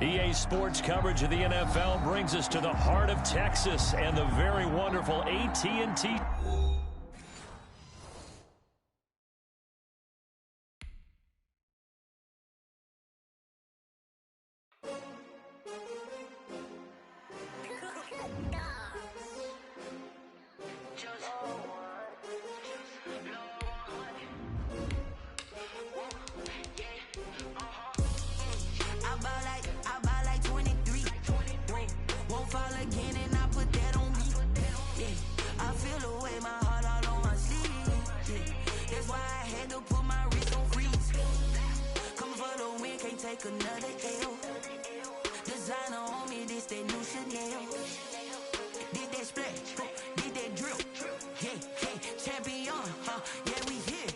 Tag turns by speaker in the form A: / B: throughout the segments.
A: EA Sports coverage of the NFL brings us to the heart of Texas and the very wonderful AT&T.
B: Another L. Designer on me, this that new Chanel. Did that splash, did that drill. Yeah, champion, yeah, we here.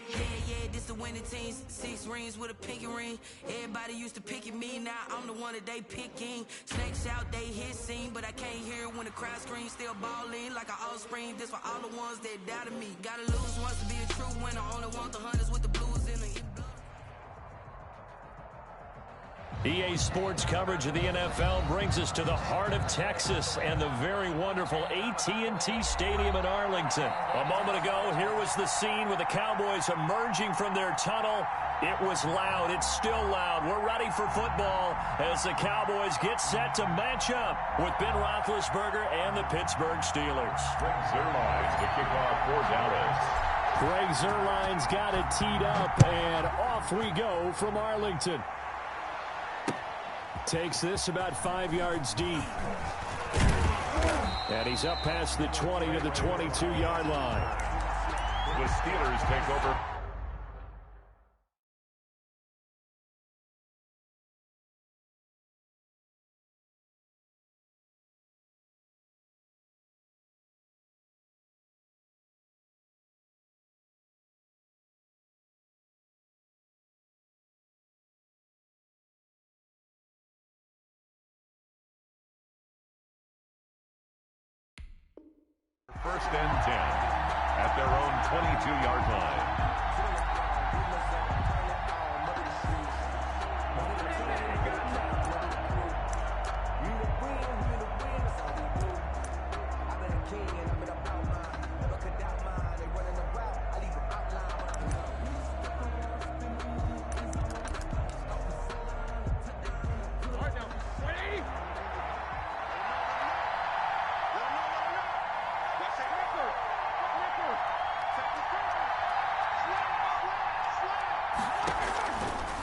B: Yeah, this the winning team. 6 rings with a pinky ring. Everybody used to pick at me, now I'm the one that they picking. Snakes out, they hit scene, but I can't hear it when the crowd screams. Still balling like an offspring. This for all the ones that doubted me. Gotta lose once to be a true winner. Only want the hunters with the blues in the.
A: EA Sports coverage of the NFL brings us to the heart of Texas and the very wonderful AT&T Stadium in Arlington. A moment ago, here was the scene with the Cowboys emerging from their tunnel. It was loud. It's still loud. We're ready for football as the Cowboys get set to match up with Ben Roethlisberger and the Pittsburgh Steelers.
C: Greg Zuerlein to kick off for Dallas.
A: Greg Zuerlein's got it teed up, and off we go from Arlington. Takes this about 5 yards deep. And he's up past the 20 to the 22-yard line.
C: The Steelers take over. First and 10 at their own 22-yard line.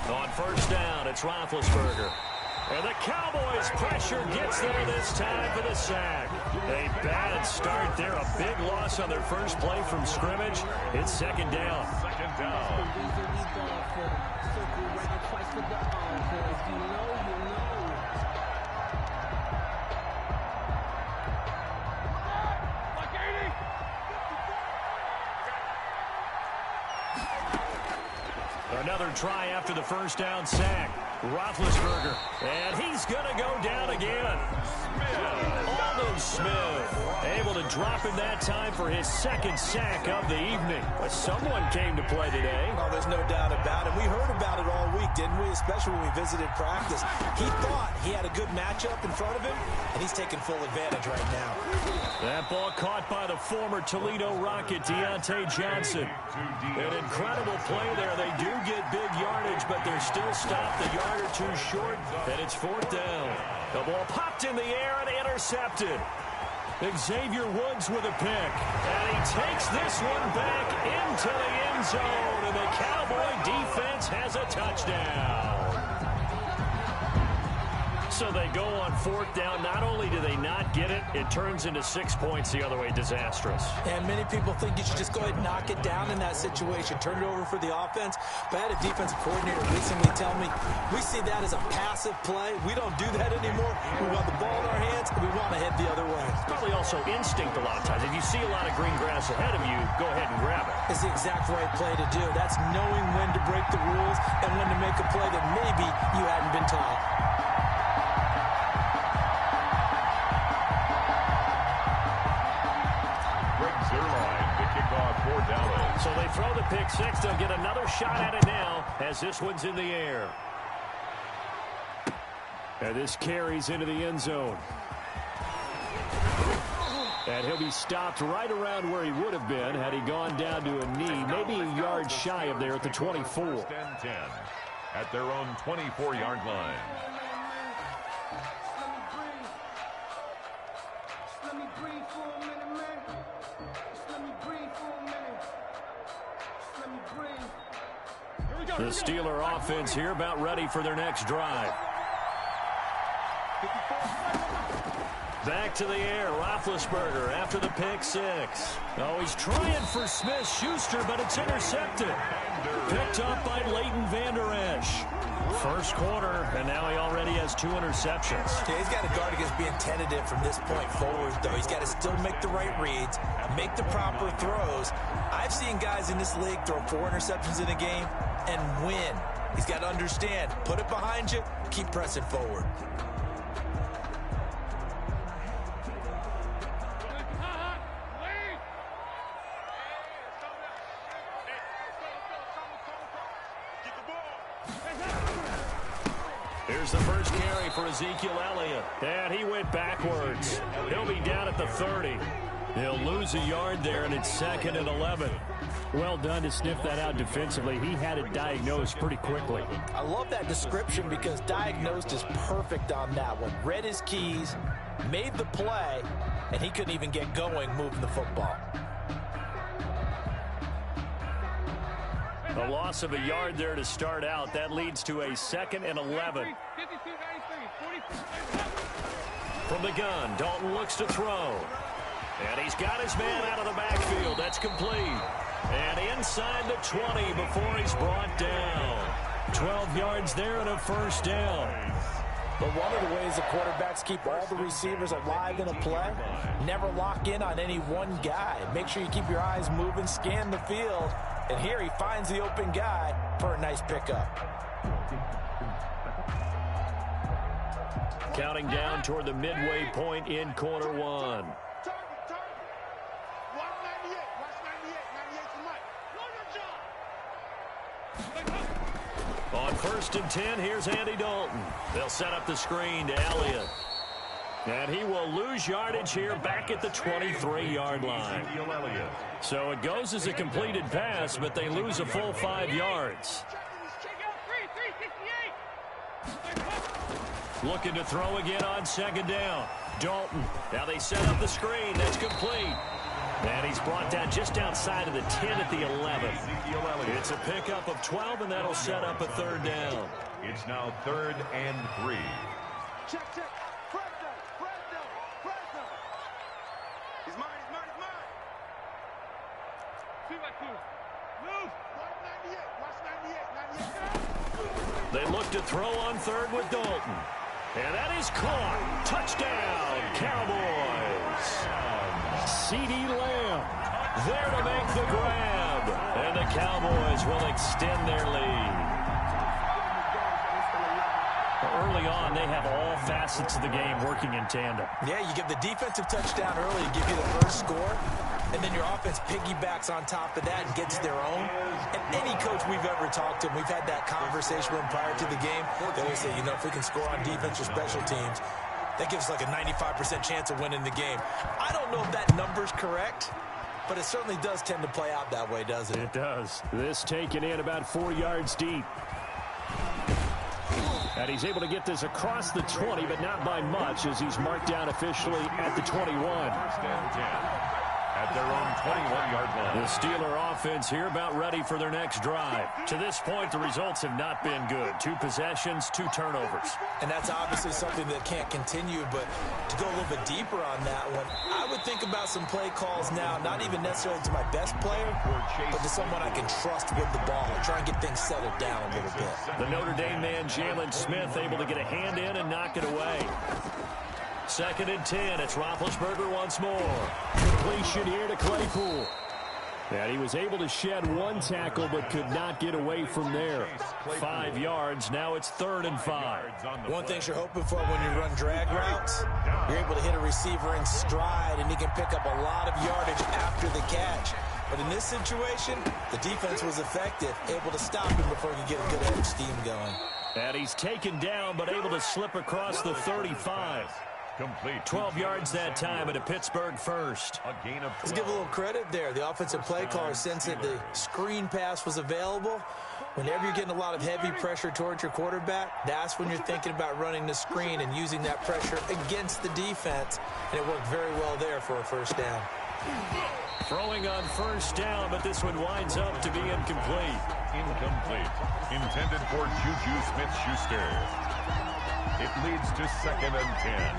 A: On first down, it's Roethlisberger. And the Cowboys' pressure gets there this time for the sack. A bad start there, a big loss on their first play from scrimmage. It's second down.
C: Second down.
A: Another try after the first down sack. Roethlisberger. And he's going to go down again. Almost Smith. Able to drop him that time for his second sack of the evening. But someone came to play today.
D: Oh, there's no doubt about it. We heard about it all week, didn't we? Especially when we visited practice. He thought he had a good matchup in front of him, and he's taking full advantage right now.
A: That ball caught by the former Toledo Rocket, Deontay Johnson. An incredible play there. They do get big yardage, but they're still stopped a yard or two short, and it's fourth down. The ball popped in the air and intercepted. Xavier Woods with a pick. And he takes this one back into the end zone, and the Cowboy defense has a touchdown. So they go on fourth down. Not only do they not get it, it turns into 6 points the other way. Disastrous.
D: And many people think you should just go ahead and knock it down in that situation. Turn it over for the offense. But I had a defensive coordinator recently tell me, we see that as a passive play. We don't do that anymore. We want the ball in our hands, and we want to head the other way.
A: It's probably also instinct a lot of times. If you see a lot of green grass ahead of you, go ahead and grab it.
D: It's the exact right play to do. That's knowing when to break the rules and when to make a play that maybe you hadn't been taught.
A: So they throw the pick six. They'll get another shot at it now as this one's in the air. And this carries into the end zone. And he'll be stopped right around where he would have been had he gone down to a knee, maybe a yard shy of there at the 24.
C: First and 10 at their own 24-yard line.
A: The Steeler offense here about ready for their next drive. Back to the air, Roethlisberger after the pick six. Oh, he's trying for Smith-Schuster, but it's intercepted. Picked up by Leighton Vander Esch. First quarter, and now he already has 2 interceptions.
D: Yeah, he's got to guard against being tentative from this point forward, though. He's got to still make the right reads, make the proper throws. I've seen guys in this league throw 4 interceptions in a game and win. He's got to understand, put it behind you, keep pressing forward.
A: Here's the first carry for Ezekiel Elliott. And he went backwards. He'll be down at the 30. He'll lose a yard there, and it's 2nd and 11. Well done to sniff that out defensively. He had it diagnosed pretty quickly.
D: I love that description because diagnosed is perfect on that one. Read his keys, made the play, and he couldn't even get going moving the football.
A: A loss of a yard there to start out. That leads to a 2nd and 11. From the gun, Dalton looks to throw. And he's got his man out of the backfield. That's complete. And inside the 20 before he's brought down. 12 yards there and a first down.
D: But one of the ways the quarterbacks keep all the receivers alive in a play, never lock in on any one guy. Make sure you keep your eyes moving, scan the field. And here he finds the open guy for a nice pickup.
A: Counting down toward the midway point in quarter one. On 1st and 10, here's Andy Dalton. They'll set up the screen to Elliott. And he will lose yardage here back at the 23-yard line. So it goes as a completed pass, but they lose a full 5 yards. Looking to throw again on 2nd down. Dalton. Now they set up the screen. That's complete. And he's brought down just outside of the 10 at the 11. It's a pickup of 12, and that'll set up a 3rd down.
C: It's now 3rd and 3.
E: Check. He's mine. Move. Watch 98.
A: They look to throw on 3rd with Dalton. And that is caught. Touchdown, Cowboys. CeeDee Lamb there to make the grab. And the Cowboys will extend their lead. Early on, they have all facets of the game working in tandem.
D: Yeah, you give the defensive touchdown early to give you the first score, and then your offense piggybacks on top of that and gets their own. And any coach we've ever talked to, we've had that conversation with them prior to the game. They always say, if we can score on defense or special teams, that gives like a 95% chance of winning the game. I don't know if that number's correct, but it certainly does tend to play out that way, doesn't it?
A: It does. This taken in about 4 yards deep. And he's able to get this across the 20, but not by much, as he's marked down officially at the 21.
C: First and 10 at their own 21-yard line.
A: The Steeler offense here about ready for their next drive. To this point, the results have not been good. 2 possessions, 2 turnovers.
D: And that's obviously something that can't continue, but to go a little bit deeper on that one, I would think about some play calls now, not even necessarily to my best player, but to someone I can trust with the ball and try and get things settled down a little bit.
A: The Notre Dame man, Jalen Smith, able to get a hand in and knock it away. 2nd and 10. It's Roethlisberger once more. Completion here to Claypool. And he was able to shed 1 tackle, but could not get away from there. 5 yards. Now it's 3rd and 5.
D: One thing you're hoping for when you run drag routes, you're able to hit a receiver in stride, and he can pick up a lot of yardage after the catch. But in this situation, the defense was effective, able to stop him before he could get a good head of steam going.
A: And he's taken down, but able to slip across the 35.
C: Complete.
A: 12 yards that time and a Pittsburgh first.
C: A gain of 12.
D: Let's give a little credit there. The offensive play caller sensed that the screen pass was available. Whenever you're getting a lot of heavy pressure towards your quarterback, that's when you're thinking about running the screen and using that pressure against the defense. And it worked very well there for a first down.
A: Throwing on first down, but this one winds up to be incomplete.
C: Incomplete. Intended for Juju Smith-Schuster. It leads to 2nd and 10.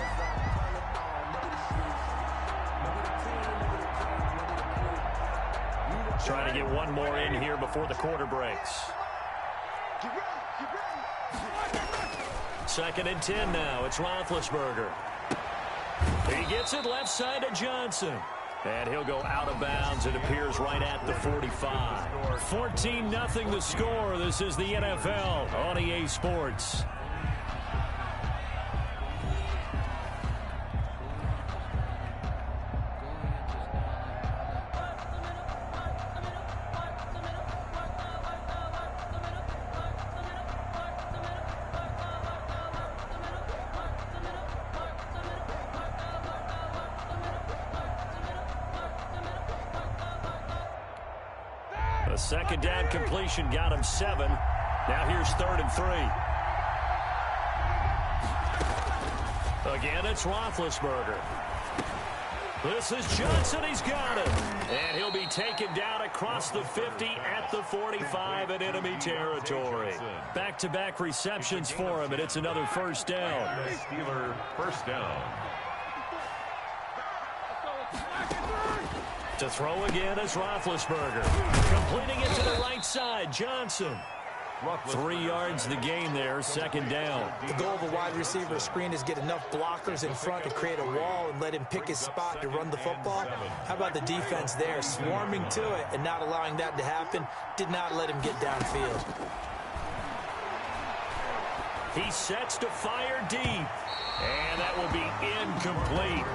A: Trying to get one more in here before the quarter breaks. 2nd and 10 now. It's Roethlisberger. He gets it left side to Johnson. And he'll go out of bounds. It appears right at the 45. 14-0 the score. This is the NFL on EA Sports. A second down completion got him 7. Now here's 3rd and 3. Again, it's Roethlisberger. This is Johnson. He's got it. And he'll be taken down across the 50 at the 45 in enemy territory. Back-to-back receptions for him, and it's another first down.
C: Steeler first down.
A: To throw again is Roethlisberger. Completing it to the right side, Johnson. 3 yards the gain there, 2nd down.
D: The goal of a wide receiver screen is get enough blockers in front to create a wall and let him pick his spot to run the football. How about the defense there, swarming to it and not allowing that to happen? Did not let him get downfield.
A: He sets to fire deep. And that will be incomplete.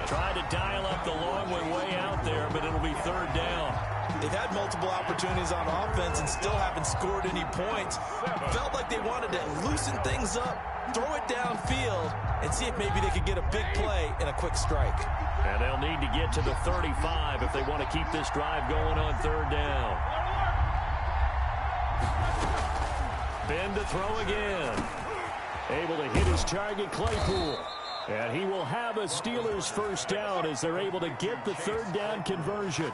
A: Tried to dial up the long way out there, but it'll be 3rd down.
D: They've had multiple opportunities on offense and still haven't scored any points. Felt like they wanted to loosen things up, throw it downfield, and see if maybe they could get a big play and a quick strike.
A: And they'll need to get to the 35 if they want to keep this drive going on 3rd down. Ben to throw again. Able to hit his target, Claypool. And he will have a Steelers first down as they're able to get the 3rd down conversion.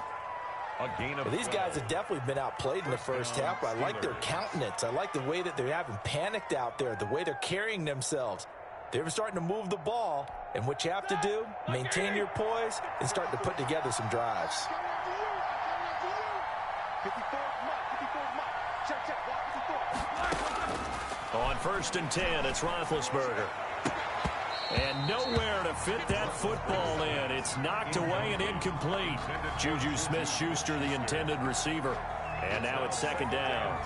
D: Well, these guys have definitely been outplayed in the first half, but I like their countenance. I like the way that they haven't panicked out there, the way they're carrying themselves. They're starting to move the ball, and what you have to do, maintain your poise and start to put together some drives.
A: On 1st and 10, it's Roethlisberger. And nowhere to fit that football in. It's knocked away and incomplete. Juju Smith-Schuster, the intended receiver. And now it's 2nd down.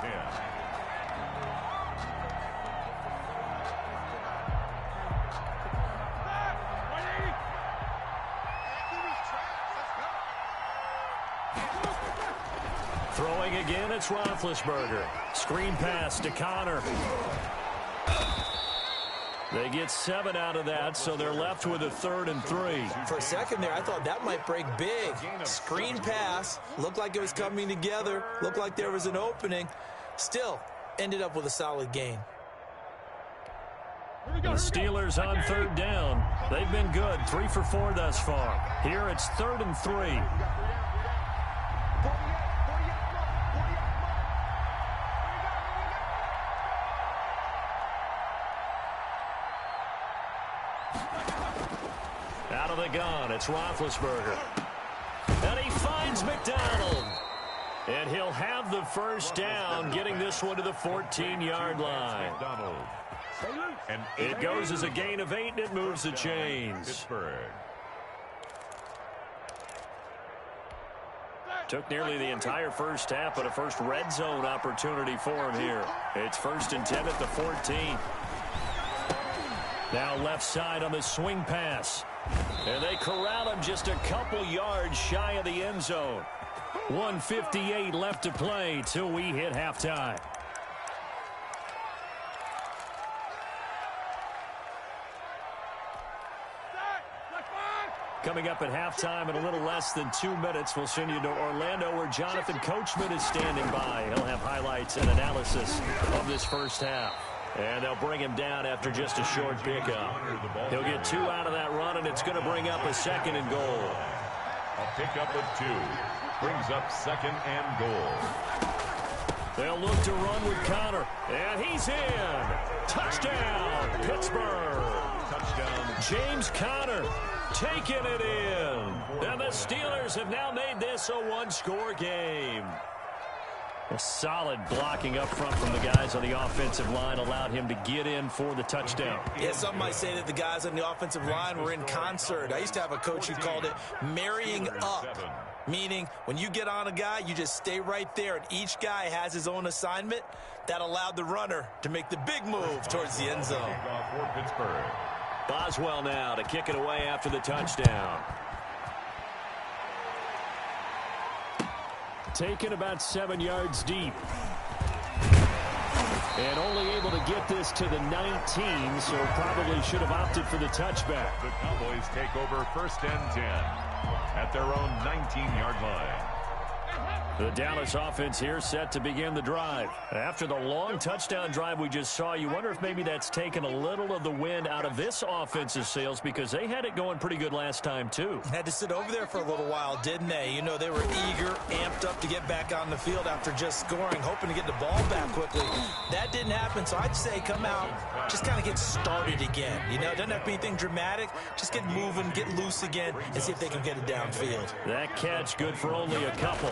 A: Throwing again, it's Roethlisberger. Screen pass to Connor. They get 7 out of that, so they're left with a 3rd and 3.
D: For a second there, I thought that might break big. Screen pass. Looked like it was coming together. Looked like there was an opening. Still, ended up with a solid gain.
A: The Steelers on 3rd down. They've been good, 3 for 4 thus far. Here it's 3rd and 3. Out of the gun, it's Roethlisberger. And he finds McDonald. And he'll have the first down, getting this one to the 14-yard line. It goes as a gain of 8, and it moves the chains. Took nearly the entire first half, but a first red zone opportunity for him here. It's 1st and 10 at the 14. Now left side on the swing pass. And they corral him just a couple yards shy of the end zone. 1:58 left to play till we hit halftime. Coming up at halftime in a little less than 2 minutes, we'll send you to Orlando where Jonathan Coachman is standing by. He'll have highlights and analysis of this first half. And they'll bring him down after just a short pickup. He'll get 2 out of that run, and it's going to bring up a 2nd and goal.
C: A pickup of 2 brings up 2nd and goal.
A: They'll look to run with Connor, and he's in. Touchdown, Pittsburgh. Touchdown, James Conner taking it in. And the Steelers have now made this a 1-score game. A solid blocking up front from the guys on the offensive line allowed him to get in for the touchdown.
D: Yeah, some might say that the guys on the offensive line were in concert. I used to have a coach who called it marrying up, meaning when you get on a guy, you just stay right there, and each guy has his own assignment. That allowed the runner to make the big move towards the end zone.
A: Boswell now to kick it away after the touchdown. Taken about 7 yards deep. And only able to get this to the 19, so probably should have opted for the touchback.
C: The Cowboys take over 1st and 10 at their own 19-yard line.
A: The Dallas offense here set to begin the drive. After the long touchdown drive we just saw, you wonder if maybe that's taken a little of the wind out of this offense's sails because they had it going pretty good last time, too.
D: Had to sit over there for a little while, didn't they? You know, they were eager, amped up to get back on the field after just scoring, hoping to get the ball back quickly. That didn't happen, so I'd say come out, just kind of get started again. You know, it doesn't have to be anything dramatic. Just get moving, get loose again, and see if they can get it downfield.
A: That catch good for only a couple.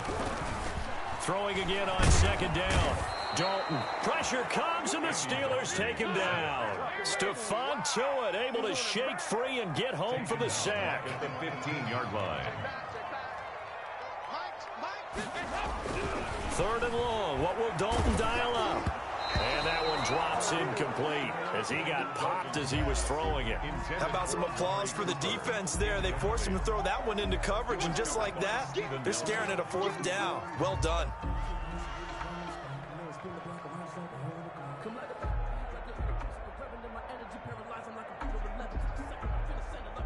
A: Throwing again on 2nd down. Dalton. Pressure comes, and the Steelers take him down. Stephon Tuitt able to shake free and get home for the sack.
C: At the 15-yard line.
A: 3rd and long. What will Dalton dial up? And that one drops incomplete as he got popped as he was throwing it.
D: How about some applause for the defense there? They forced him to throw that one into coverage, and just like that, they're staring at a 4th down. Well done.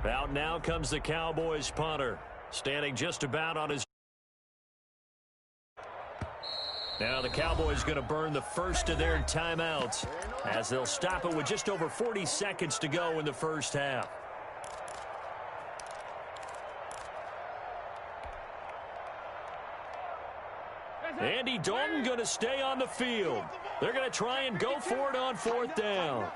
A: Out now comes the Cowboys punter, standing just about on his. Now the Cowboys going to burn the first of their timeouts as they'll stop it with just over 40 seconds to go in the first half. Andy Dalton going to stay on the field. They're going to try and go for it on 4th down.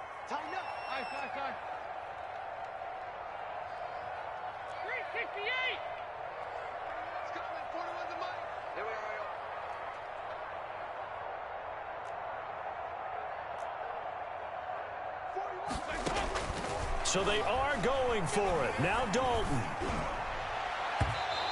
A: So they are going for it. Now Dalton.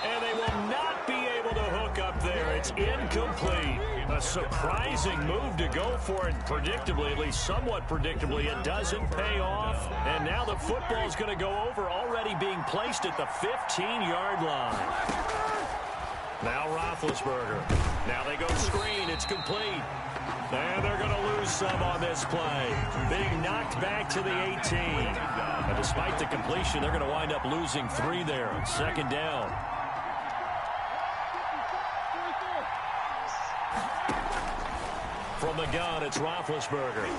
A: And they will not be able to hook up there. It's incomplete. A surprising move to go for it. Predictably, at least somewhat predictably, it doesn't pay off. And now the football's going to go over, already being placed at the 15-yard line. Now Roethlisberger. Now they go screen. It's complete. And they're going to lose some on this play. Being knocked back to the 18. And despite the completion, they're going to wind up losing 3 there on 2nd down. From the gun, it's Roethlisberger.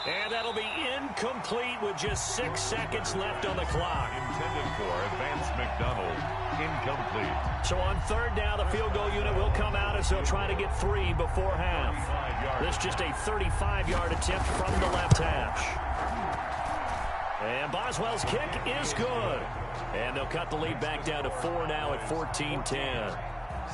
A: And that'll be incomplete with just 6 seconds left on the clock.
C: Intended for Vance McDonald. Incomplete.
A: So on 3rd down, the field goal unit will come out as they'll try to get 3 before half. This just a 35-yard attempt from the left hash. And Boswell's kick is good. And they'll cut the lead back down to 4 now at 14-10.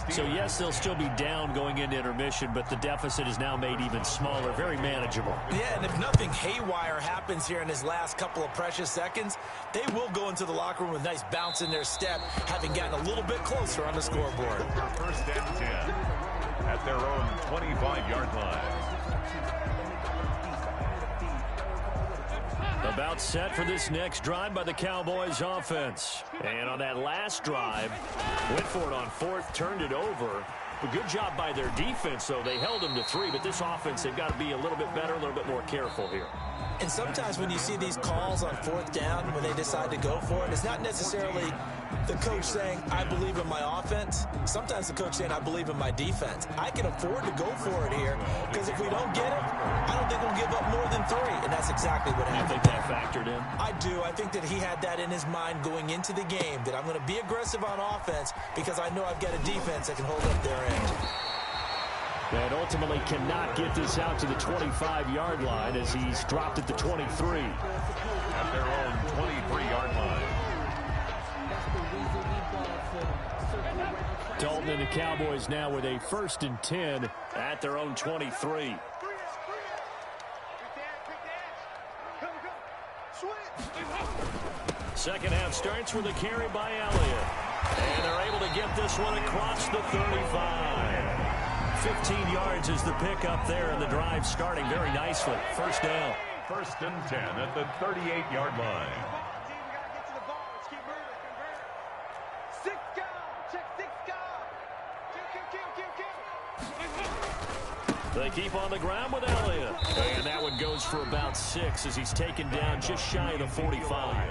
A: So, yes, they'll still be down going into intermission, but the deficit is now made even smaller, very manageable.
D: Yeah, and if nothing haywire happens here in his last couple of precious seconds, they will go into the locker room with a nice bounce in their step, having gotten a little bit closer on the scoreboard.
C: 1st and 10 at their own 25-yard line.
A: About set for this next drive by the Cowboys offense. And on that last drive, went for it on 4th, turned it over. A good job by their defense, though. They held them to 3, but this offense, they've got to be a little bit better, a little bit more careful here.
D: And sometimes when you see these calls on fourth down, when they decide to go for it, it's not necessarily the coach saying, I believe in my offense. Sometimes the coach saying, I believe in my defense. I can afford to go for it here because if we don't get it, I don't think we'll give up more than 3. And that's exactly what happened.
A: You think that factored in?
D: I do. I think that he had that in his mind going into the game, that I'm going to be aggressive on offense because I know I've got a defense that can hold up their end.
A: And ultimately cannot get this out to the 25-yard line as he's dropped at the 23.
C: At their own 23-yard line.
A: Dalton and the Cowboys now with a 1st and 10 at their own 23. Second half starts with a carry by Elliott. And they're able to get this one across the 35. 15 yards is the pickup there, and the drive starting very nicely. First down.
C: 1st and 10 at the 38-yard line.
A: They keep on the ground with Elliott. And that one goes for about 6 as he's taken down just shy of the 45.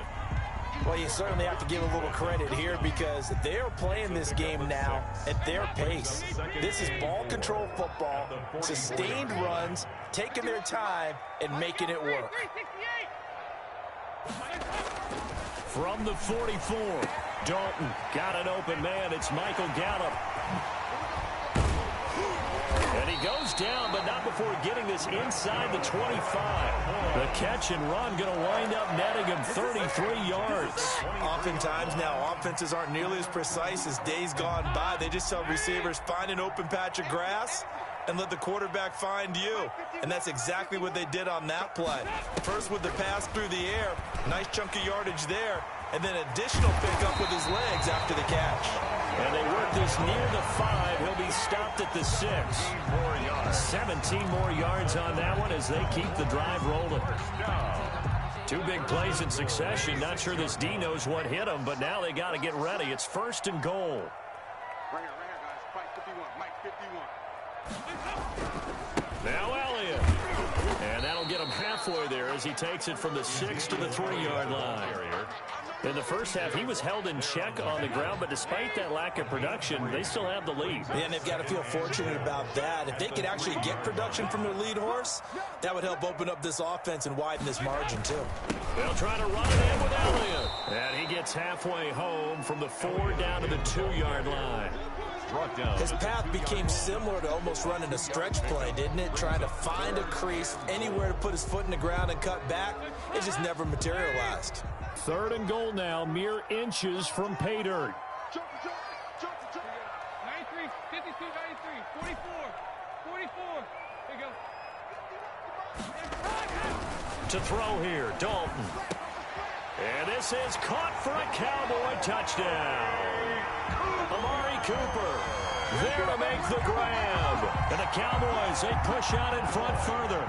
D: Well, you certainly have to give a little credit here because they're playing this game now at their pace. This is ball control football, sustained runs, taking their time, and making it work.
A: From the 44, Dalton got an open man. It's Michael Gallup. And he goes down, but not before getting this inside the 25. The catch and run going to wind up netting him 33 yards.
D: Oftentimes now, offenses aren't nearly as precise as days gone by. They just tell receivers, find an open patch of grass and let the quarterback find you. And that's exactly what they did on that play. First with the pass through the air, nice chunk of yardage there, and then additional pickup with his legs after the catch.
A: And they work this near the 5. He'll be stopped at the 6. 17 more yards on that one as they keep the drive rolling. 2 big plays in succession. Not sure this D knows what hit him, but now they got to get ready. It's 1st and goal.
E: Right here, guys. Mike 51. Mike 51.
A: Now Elliott. And that'll get him halfway there as he takes it from the 6 to the 3-yard line. In the first half, he was held in check on the ground, but despite that lack of production, they still have the lead.
D: Yeah, and they've got to feel fortunate about that. If they could actually get production from their lead horse, that would help open up this offense and widen this margin, too.
A: They'll try to run it in with Elliott. And he gets halfway home from the 4 down to the 2-yard line.
D: His path became similar to almost running a stretch play, didn't it? Trying to find a crease, anywhere to put his foot in the ground and cut back. It just never materialized.
A: 3rd and goal now, mere inches from pay dirt.
E: 93, 52, 93, 44. There you go.
A: To throw here, Dalton. And this is caught for a Cowboy touchdown. Amari Cooper there to make the grab. And the Cowboys, they push out in front further.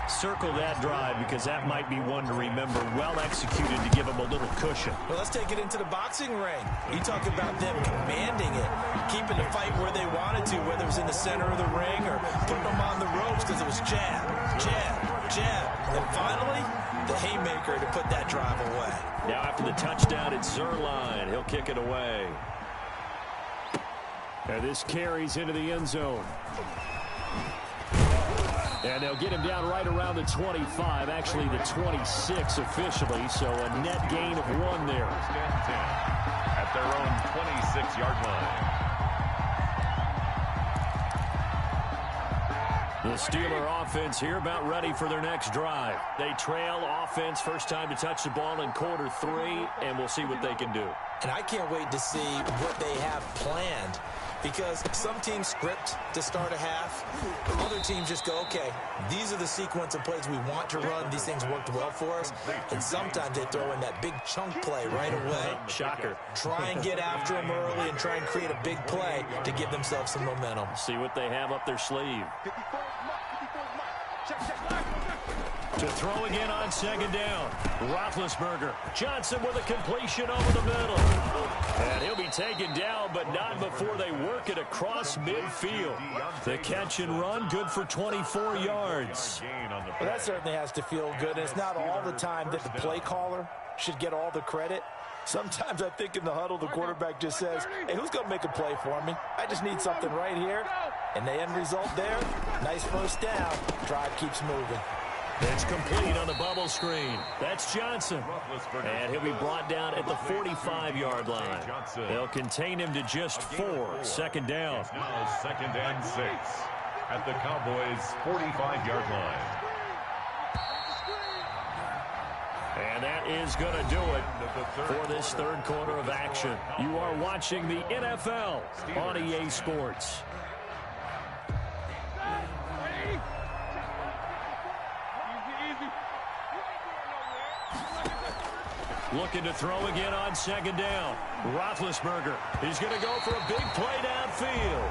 A: Circle that drive because that might be one to remember. Well executed to give them a little cushion.
D: Well, let's take it into the boxing ring. You talk about them commanding it, keeping the fight where they wanted to, whether it was in the center of the ring or putting them on the ropes because it was jab, jab, jab. And finally, the haymaker to put that drive away.
A: Now after the touchdown, it's Zerline. He'll kick it away. And this carries into the end zone. And they'll get him down right around the 25, actually the 26 officially, so a net gain of 1 there.
C: At their own 26-yard line.
A: The Steeler offense here about ready for their next drive. They trail offense, first time to touch the ball in quarter 3, and we'll see what they can do.
D: And I can't wait to see what they have planned. Because some teams script to start a half. Other teams just go, okay, these are the sequence of plays we want to run. These things worked well for us. And sometimes they throw in that big chunk play right away.
A: Shocker.
D: Try and get after them early and try and create a big play to give themselves some momentum.
A: See what they have up their sleeve. To throw again on second down. Roethlisberger. Johnson with a completion over the middle. And he'll be taken down, but not before they work it across midfield. The catch and run, good for 24 yards.
D: Well, that certainly has to feel good. And it's not all the time that the play caller should get all the credit. Sometimes I think in the huddle, the quarterback just says, hey, who's going to make a play for me? I just need something right here. And the end result there, nice first down. Drive keeps moving.
A: It's complete on the bubble screen. That's Johnson. And he'll be brought down at the 45-yard line. They'll contain him to just 4. Second down.
C: Now 2nd and 6 at the Cowboys' 45-yard line.
A: And that is going to do it for this third quarter of action. You are watching the NFL on EA Sports. Looking to throw again on second down. Roethlisberger. He's going to go for a big play downfield.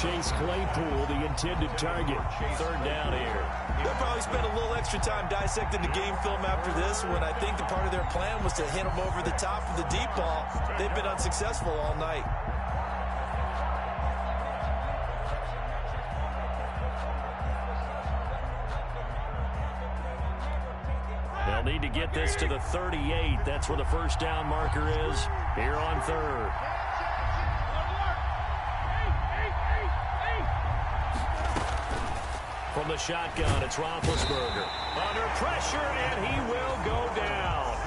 A: Chase Claypool, the intended target. Third down here.
D: They'll probably spend a little extra time dissecting the game film after this, when I think the part of their plan was to hit them over the top of the deep ball. They've been unsuccessful all night.
A: They'll need to get this to the 38. That's where the first down marker is here on third. From the shotgun, it's Roethlisberger. Under pressure, and he will go down.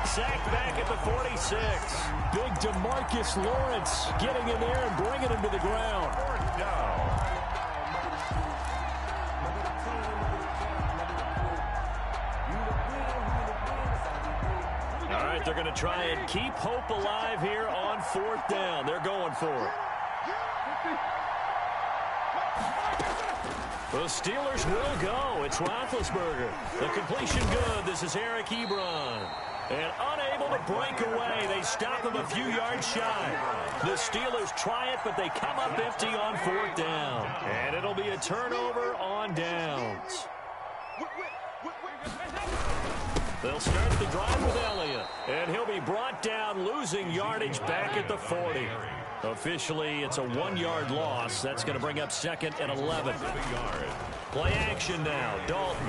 A: Sacked back at the 46. Big DeMarcus Lawrence getting in there and bringing him to the ground. All right, they're going to try and keep hope alive here on 4th down. They're going for it. The Steelers will go. It's Roethlisberger. The completion good. This is Eric Ebron. And unable to break away. They stop him a few yards shy. The Steelers try it, but they come up empty on 4th down. And it'll be a turnover on downs. They'll start the drive with Elliott. And he'll be brought down, losing yardage back at the 40. Officially, it's a 1-yard loss. That's going to bring up 2nd and 11. Play action now. Dalton.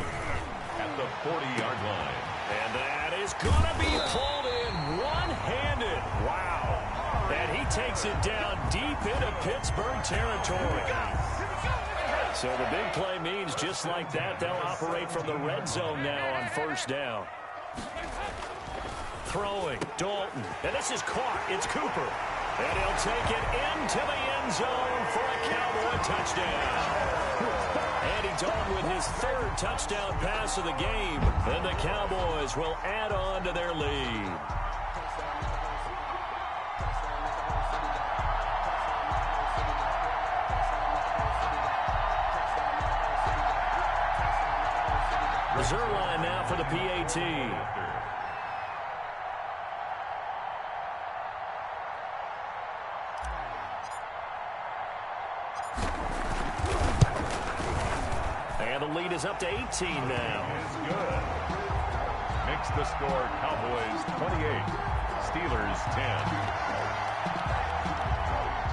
C: At the 40-yard line.
A: And that is going to be pulled in one-handed. Wow. And he takes it down deep into Pittsburgh territory. So the big play means just like that, they'll operate from the red zone now on first down. Throwing, Dalton. And this is caught. It's Cooper. And he'll take it into the end zone for a Cowboy touchdown. Andy Dalton with his 3rd touchdown pass of the game. And the Cowboys will add on to their lead. Reserve line now for the PAT. And the lead is up to 18 now.
C: Is good. Makes the score Cowboys 28, Steelers 10.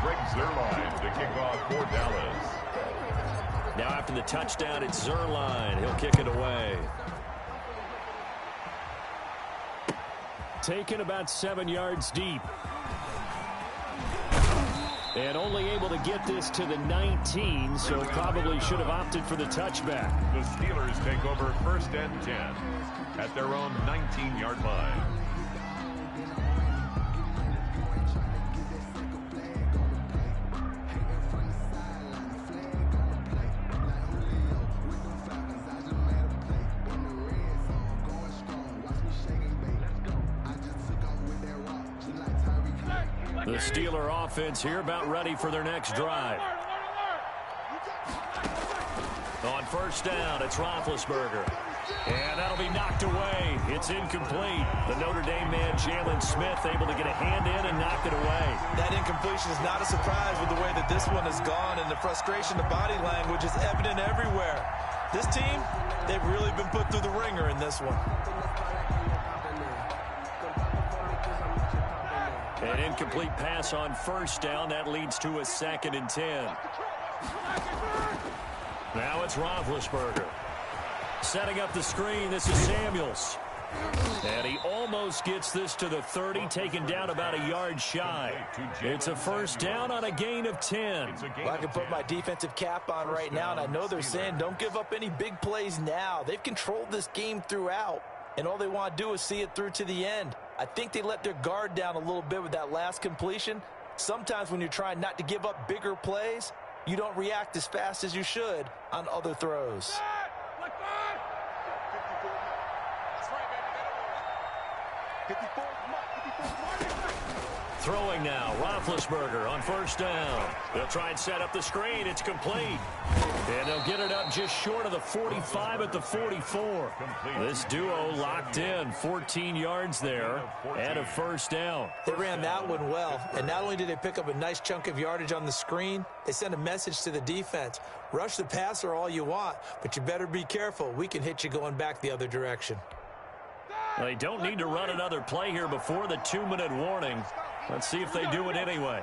C: Greg Zuerlein to kick off for Dallas.
A: Now after the touchdown, it's Zuerlein. He'll kick it away. Taken about 7 yards deep. And only able to get this to the 19, so probably should have opted for the touchback.
C: The Steelers take over 1st and 10 at their own 19-yard line.
A: The Steeler offense here about ready for their next drive. On first down, it's Roethlisberger. And that'll be knocked away. It's incomplete. The Notre Dame man, Jalen Smith, able to get a hand in and knocked it away.
D: That incompletion is not a surprise with the way that this one has gone, and the frustration, the body language is evident everywhere. This team, they've really been put through the ringer in this one.
A: An incomplete pass on first down. That leads to a 2nd and 10. Now it's Roethlisberger. Setting up the screen, this is Samuels. And he almost gets this to the 30, taken down about a yard shy. It's a first down on a gain of 10.
D: Well, I can put my defensive cap on right now, and I know they're saying don't give up any big plays now. They've controlled this game throughout, and all they want to do is see it through to the end. I think they let their guard down a little bit with that last completion. Sometimes when you're trying not to give up bigger plays, you don't react as fast as you should on other throws.
A: Throwing now, Roethlisberger on first down. They'll try and set up the screen. It's complete. And they'll get it up just short of the 45 at the 44. This duo locked in, 14 yards there and a first down.
D: They ran that one well, and not only did they pick up a nice chunk of yardage on the screen, they sent a message to the defense. Rush the passer all you want, but you better be careful. We can hit you going back the other direction.
A: They don't need to run another play here before the 2-minute warning. Let's see if they do it anyway.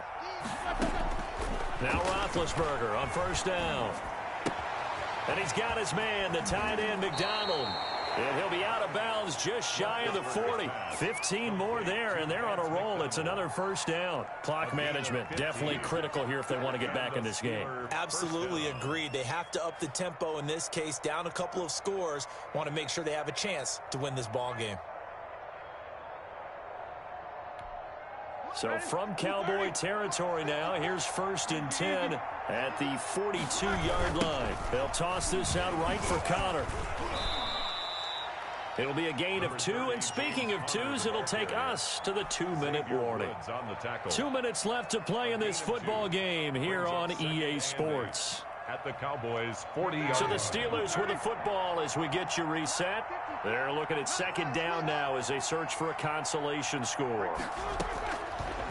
A: Now Roethlisberger on first down. And he's got his man, the tight end, McDonald. And he'll be out of bounds just shy of the 40. 15 more there, and they're on a roll. It's another first down. Clock management definitely critical here if they want to get back in this game.
D: Absolutely agreed. They have to up the tempo in this case, down a couple of scores. Want to make sure they have a chance to win this ball game.
A: So from Cowboy territory now, here's 1st and 10 at the 42-yard line. They'll toss this out right for Connor. It'll be a gain of 2, and speaking of 2s, it'll take us to the 2-minute warning. 2 minutes left to play in this football game here on EA Sports.
C: At the Cowboys' 40-yard
A: So the Steelers with the football as we get you reset. They're looking at 2nd down now as they search for a consolation score.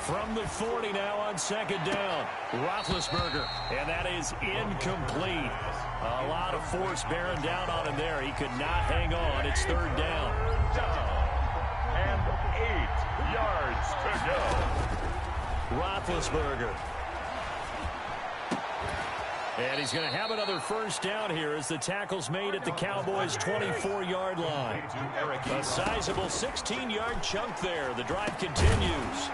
A: From the 40 now on 2nd down, Roethlisberger, and that is incomplete. A lot of force bearing down on him there. He could not hang on. It's 3rd down.
C: And 8 yards to go.
A: Roethlisberger. And he's going to have another first down here as the tackle's made at the Cowboys' 24-yard line. A sizable 16-yard chunk there. The drive continues.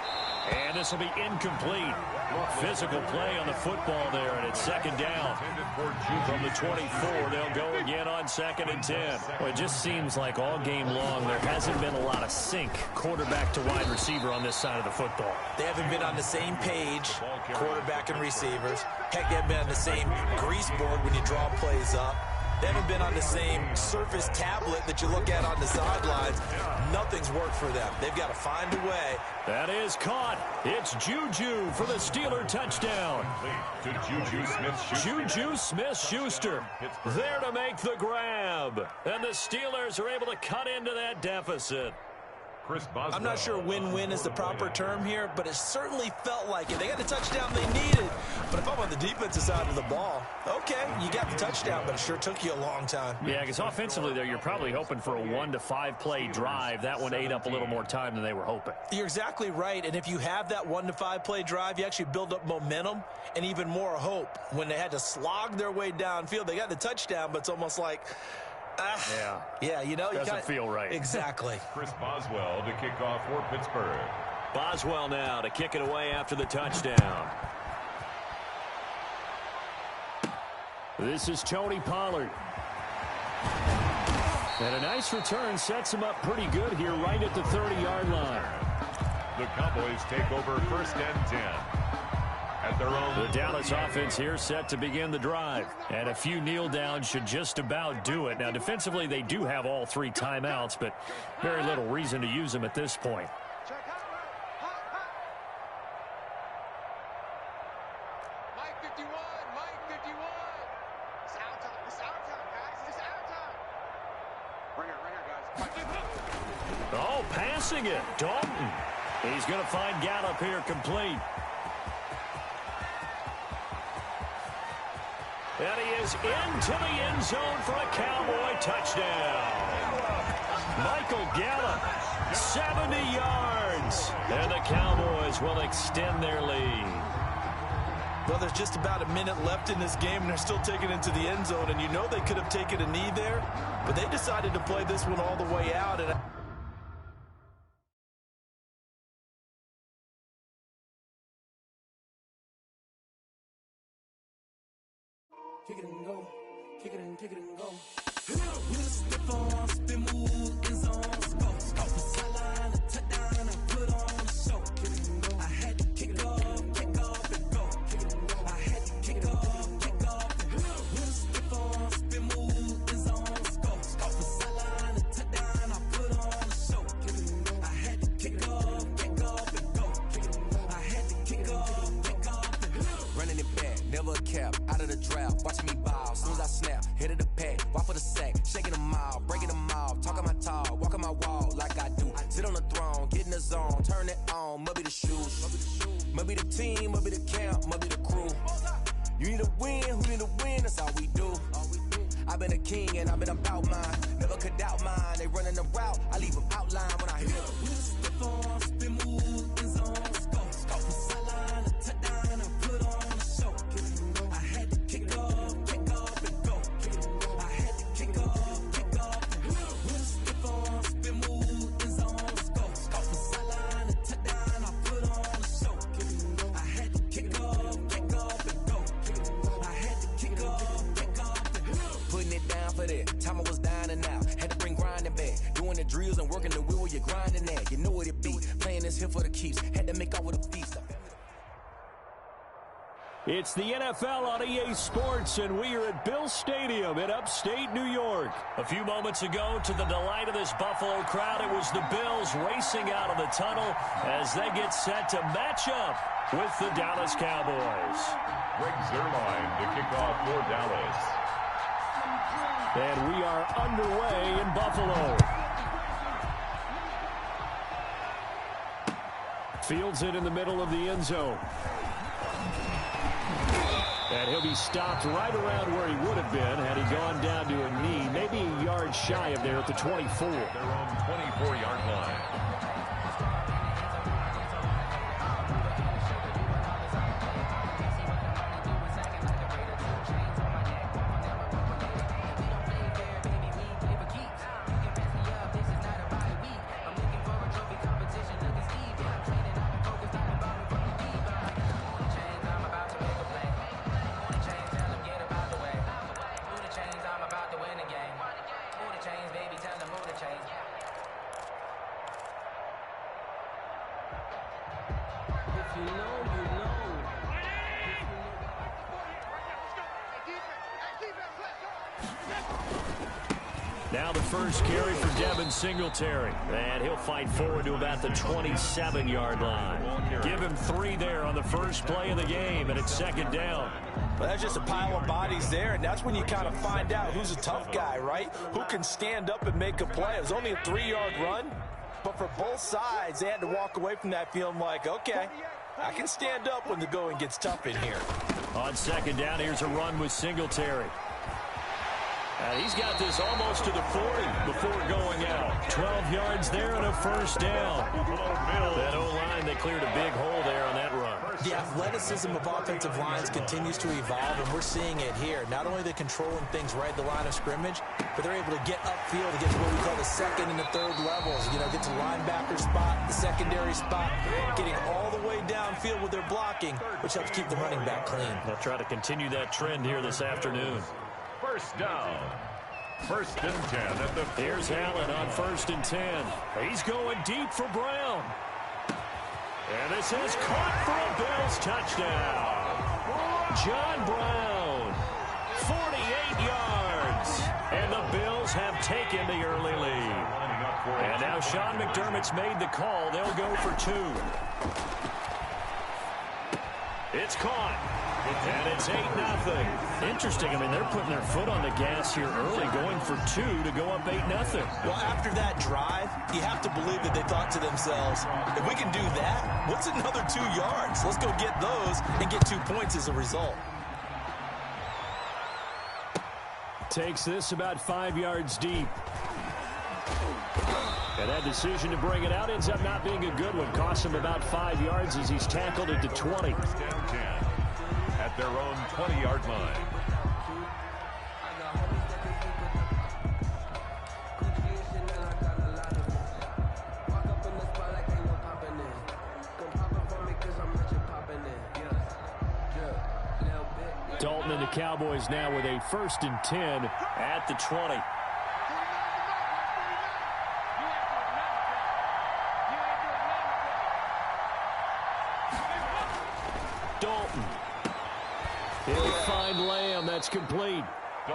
A: And this will be incomplete. Physical play on the football there, and it's 2nd down. From the 24, they'll go again on 2nd and 10.
F: Well, it just seems like all game long there hasn't been a lot of sync quarterback to wide receiver on this side of the football.
D: They haven't been on the same page, quarterback and receivers. Heck, they haven't been on the same grease board when you draw plays up. They haven't been on the same surface tablet that you look at on the sidelines. Nothing's worked for them. They've got to find a way.
A: That is caught. It's Juju for the Steeler touchdown.
C: To Juju Smith-Schuster.
A: Juju Smith-Schuster there to make the grab. And the Steelers are able to cut into that deficit.
C: Chris Boswell.
D: I'm not sure win-win is the proper term here, but it certainly felt like it. They got the touchdown they needed. But if I'm on the defensive side of the ball, okay, you got the touchdown, but it sure took you a long time.
F: Yeah, because offensively there, you're probably hoping for a 1 to 5 play drive. That one ate up a little more time than they were hoping.
D: You're exactly right, and if you have that 1 to 5 play drive, you actually build up momentum and even more hope. When they had to slog their way downfield, they got the touchdown, but it's almost like, yeah, you know,
F: Doesn't feel right.
D: Exactly.
C: Chris Boswell to kick off for Pittsburgh.
A: Boswell now to kick it away after the touchdown. This is Tony Pollard. And a nice return sets him up pretty good here right at the 30-yard line.
C: The Cowboys take over 1st and 10. At their own.
A: The Dallas offense here set to begin the drive. And a few kneel downs should just about do it. Now, defensively, they do have all 3 timeouts, but very little reason to use them at this point.
E: Mike 51, Mike 51. It's our time. It's our time, guys. It's our time. Right here, guys.
A: Oh, passing it. Dalton. He's going to find Gallup here complete. And he is into the end zone for a Cowboy touchdown. Michael Gallup, 70 yards. And the Cowboys will extend their lead.
D: Well, there's just about a minute left in this game, and they're still taking it into the end zone. And you know they could have taken a knee there, but they decided to play this one all the way out. And
B: kick it and go, kick it and go. With a stiff arm, spin move, end zone, scope the sideline, a touchdown, I put on a show. Kick it and go. I had to kick off and go. Kick it and go. I had to kick off and go. With a stiff arm, spin move, end zone, scope the sideline, a touchdown, I put on a show. Kick it and go. I had to kick off and go. Kick it and go. I had to kick off and go. Running it back, never a cap, out of the draft, watching me bow, soon as I snap, hit of the pack, walk for the sack, shaking them out, breaking them out, talking my talk, walking my wall like I do, sit on the throne, get in the zone, turn it on, maybe the shoes, maybe the team, maybe the camp, maybe the crew, you need a win, who need a win, that's all we do, I've been a king and I've been about mine, never could doubt mine, they running the route, I leave them outline when I hit them. We just step on, spin move, in zone, scope the sideline, a touchdown, I put on a show. I had to kick off and go. I had to kick off and go. We just step on, spin move, in zone, scope the sideline, a touchdown, I put on a show. I had to kick off and go. I had to kick off and go. Putting it down for that, time I was down and out, had to bring grinding back, doing the drills and working the wheel where you're grinding at, you know what it be, playing this here for the keeps, had to make off with a feast.
A: It's the NFL on EA Sports, and we are at Bill Stadium in upstate New York. A few moments ago, to the delight of this Buffalo crowd, it was the Bills racing out of the tunnel as they get set to match up with the Dallas Cowboys.
C: Greg Zuerlein to kick off for Dallas.
A: And we are underway in Buffalo. Fields it in the middle of the end zone. And he'll be stopped right around where he would have been had he gone down to a knee, maybe a yard shy of there at the 24.
C: Their own 24-yard line.
A: Now the first carry for Devin Singletary. And he'll fight forward to about the 27-yard line. Give him 3 there on the first play of the game, and it's second down.
D: Well, that's just a pile of bodies there, and that's when you kind of find out who's a tough guy, right? Who can stand up and make a play. It was only a 3-yard run, but for both sides, they had to walk away from that feeling like, okay, I can stand up when the going gets tough in here.
A: On second down, here's a run with Singletary. And he's got this almost to the 40 before going out. 12 yards there and a first down. That O-line, they cleared a big hole there on that run.
D: The athleticism of offensive lines continues to evolve, and we're seeing it here. Not only are they controlling things right at the line of scrimmage, but they're able to get upfield to get to what we call the second and the third levels. You know, get to linebacker spot, the secondary spot, getting all the way downfield with their blocking, which helps keep the running back clean.
A: They'll try to continue that trend here this afternoon.
C: First down. First and 10 at the...
A: Here's Allen on first and 10. He's going deep for Brown. And this is caught for a Bills touchdown. John Brown, 48 yards. And the Bills have taken the early lead. And now Sean McDermott's made the call. They'll go for 2. It's caught. And it's 8-0. Interesting. I mean, they're putting their foot on the gas here early, going for 2 to go up 8-0.
D: Well, after that drive, you have to believe that they thought to themselves, if we can do that, what's another 2 yards? Let's go get those and get 2 points as a result.
A: Takes this about 5 yards deep. And that decision to bring it out ends up not being a good one. Costs him about 5 yards as he's tackled at the 20.
C: First down 10 at their own 20-yard line.
A: Dalton and the Cowboys now with a 1st and 10 at the 20. Dalton. He'll find Lamb. That's complete.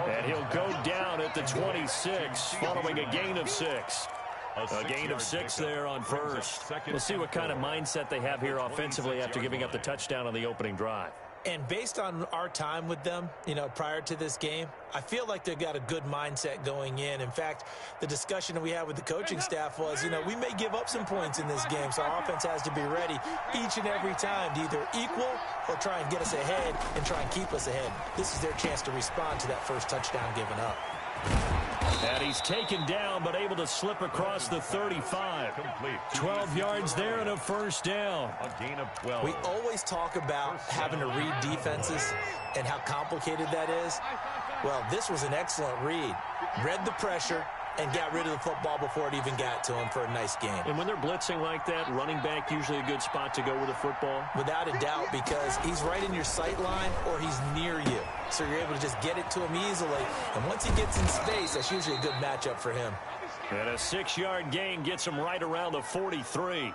A: And he'll go down at the 26 following a gain of 6. A gain of 6 there on first. We'll see what kind of mindset they have here offensively after giving up the touchdown on the opening drive.
D: And based on our time with them, prior to this game, I feel like they've got a good mindset going in. In fact, the discussion that we had with the coaching staff was, we may give up some points in this game, so our offense has to be ready each and every time to either equal or try and get us ahead and try and keep us ahead. This is their chance to respond to that first touchdown given up.
A: And he's taken down, but able to slip across the 35. 12 yards there and a first down.
C: A gain of 12.
D: We always talk about having to read defenses and how complicated that is. Well, this was an excellent read. Read the pressure and got rid of the football before it even got to him for a nice game.
A: And when they're blitzing like that, running back usually a good spot to go with the football?
D: Without a doubt, because he's right in your sight line or he's near you. So you're able to just get it to him easily. And once he gets in space, that's usually a good matchup for him.
A: And a 6-yard gain gets him right around the 43.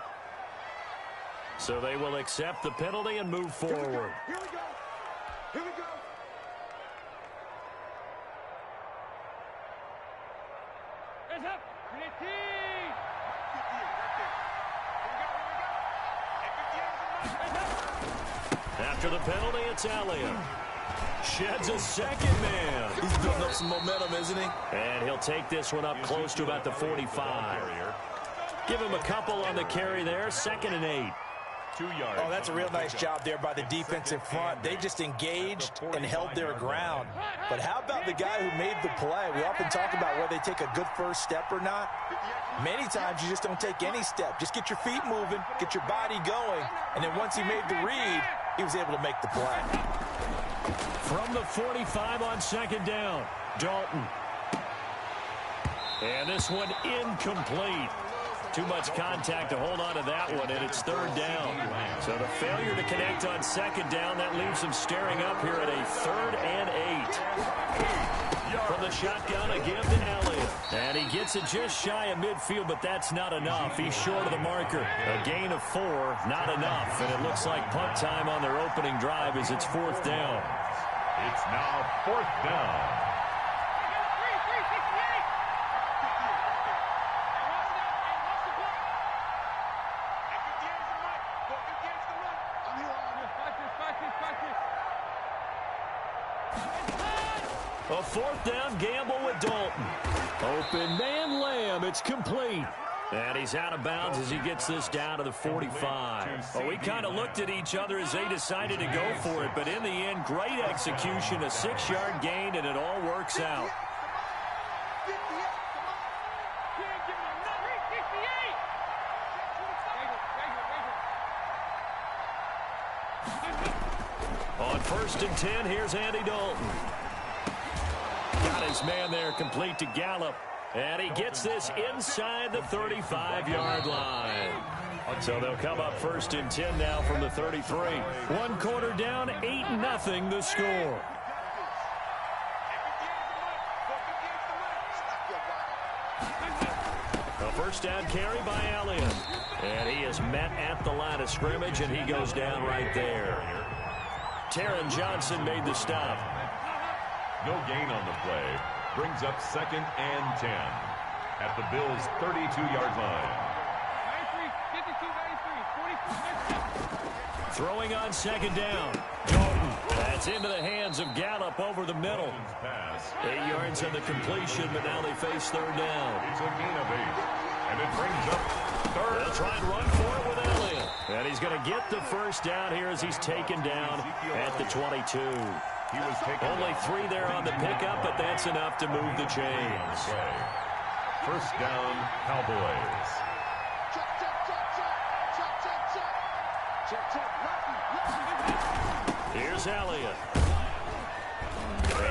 A: So they will accept the penalty and move forward.
E: Here we go. Here we go. Hands up.
A: After the penalty, it's Elliott. Sheds a second man.
D: He's building up some momentum, isn't he?
A: And he'll take this one up close to about the 45. Give him a couple on the carry there. 2nd and 8.
C: 2 yards.
D: Oh, that's a real nice job there by the defensive front. They just engaged and held their ground. But how about the guy who made the play? We often talk about whether they take a good first step or not. Many times you just don't take any step. Just get your feet moving, get your body going, and then once he made the read, he was able to make the play.
A: From the 45 on 2nd down, Dalton. And this one incomplete. Too much contact to hold on to that one, and it's 3rd down. So the failure to connect on 2nd down, that leaves him staring up here at a 3rd and 8. From the shotgun, again to Elliott. And he gets it just shy of midfield, but that's not enough. He's short of the marker. A gain of 4, not enough. And it looks like punt time on their opening drive as it's 4th down.
C: It's now 4th down.
A: A 4th down gamble with Dalton. Open man Lamb. It's complete. And he's out of bounds as he gets this down to the 45. Well, we kind of looked at each other as they decided to go for it. But in the end, great execution, a 6-yard gain, and it all works out. On 1st and 10, here's Andy Dalton. Got his man there, complete to Gallup. And he gets this inside the 35-yard line. So they'll come up 1st and 10 now from the 33. 1 quarter down, 8-0 the score. A 1st down carry by Elliott. And he is met at the line of scrimmage, and he goes down right there. Taron Johnson made the stop.
C: No gain on the play. Brings up 2nd and 10 at the Bills' 32-yard line.
E: 93, 52, 93, 44.
A: Throwing on 2nd down. Dalton. That's into the hands of Gallup over the middle. 8 yards on the completion, but now they face 3rd down.
C: It's a gain of 8, and it brings up 3rd.
A: They'll try and run for it with Elliott. And he's going to get the 1st down here as he's taken down at the 22.
C: He was taken
A: Only 3 there on the pickup, but that's enough to move the chains.
C: First down, Cowboys.
A: Here's Elliott.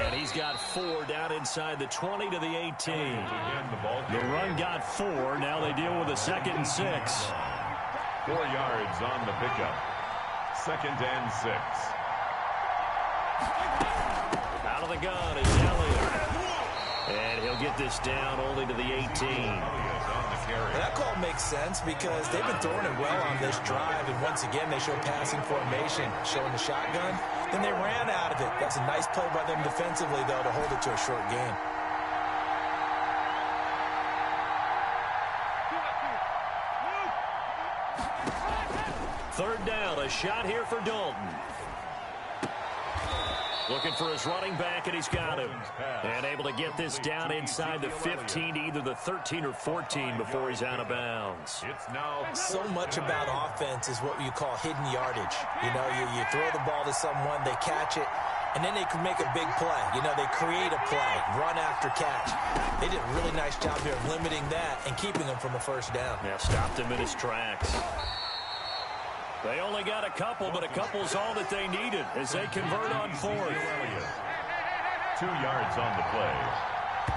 A: And he's got 4 down inside the 20 to the 18. The run got 4. Now they deal with a 2nd and 6.
C: 4 yards on the pickup. 2nd and 6.
A: Out of the gun is Elliott. And he'll get this down only to the 18.
D: That call makes sense because they've been throwing it well on this drive, and once again they show passing formation, showing the shotgun. Then they ran out of it. That's a nice play by them defensively, though, to hold it to a short game.
A: Third down, a shot here for Dalton. Looking for his running back, and he's got him. And able to get this down inside the 15 to either the 13 or 14 before he's out of bounds.
C: It's now
D: So much about offense is what you call hidden yardage. You know, you throw the ball to someone, they catch it, and then they can make a big play. You know, they create a play, run after catch. They did a really nice job here of limiting that and keeping him from a first down.
A: Yeah, stopped him in his tracks. They only got a couple, but a couple's all that they needed as they convert on 4th.
C: 2 yards on the play.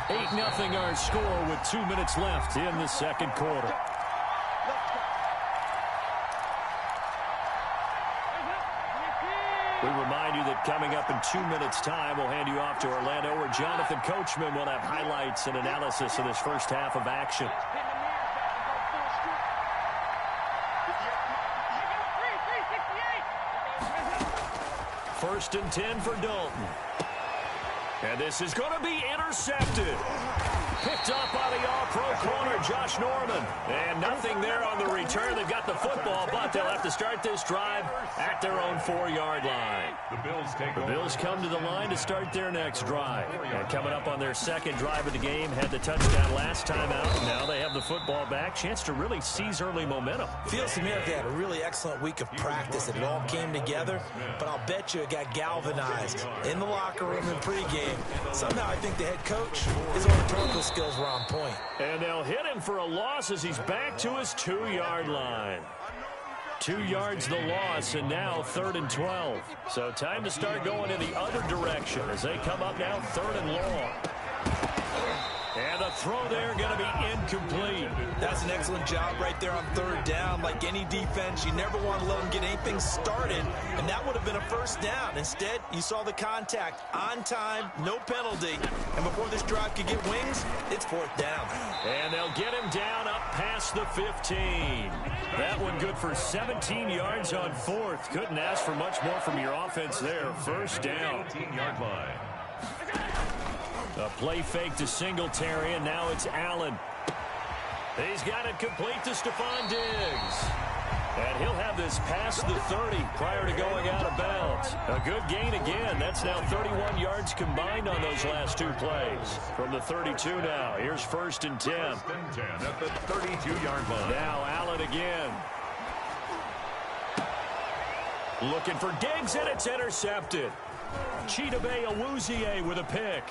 A: 8-0 our score with 2 minutes left in the second quarter. We remind you that coming up in 2 minutes' time, we'll hand you off to Orlando, where Jonathan Coachman will have highlights and analysis of this first half of action. 1st and 10 for Dalton. And this is going to be intercepted. Picked up by the all-pro corner, Josh Norman. And nothing there on the return. They've got the football, but they'll have to start this drive at their own 4-yard line. The Bills come to the line to start their next drive. And coming up on their second drive of the game, had the touchdown last time out. Now they have the football back. Chance to really seize early momentum.
D: Feels to me like they had a really excellent week of practice. It all came together, but I'll bet you it got galvanized in the locker room in pregame. Somehow I think the head coach, his oratorical skills were on point.
A: And they'll hit him for a loss as he's back to his 2-yard line. 2 yards the loss, and now 3rd and 12. So time to start going in the other direction as they come up now 3rd and long. And the throw there going to be incomplete.
D: That's an excellent job right there on 3rd down. Like any defense, you never want to let them get anything started, and that would have been a first down. Instead, you saw the contact on time, no penalty, and before this drive could get wings, it's 4th down.
A: And they'll get him down up past the 15. That one good for 17 yards on 4th. Couldn't ask for much more from your offense there. First down.
C: 18-yard line.
A: A play fake to Singletary, and now it's Allen. He's got it complete to Stephon Diggs. And he'll have this past the 30 prior to going out of bounds. A good gain again. That's now 31 yards combined on those last 2 plays. From the 32 now. Here's 1st and 10.
C: 1st and 10 at the 32-yard line.
A: Now Allen again. Looking for Diggs, and it's intercepted. Chidobe Awuzie with a pick.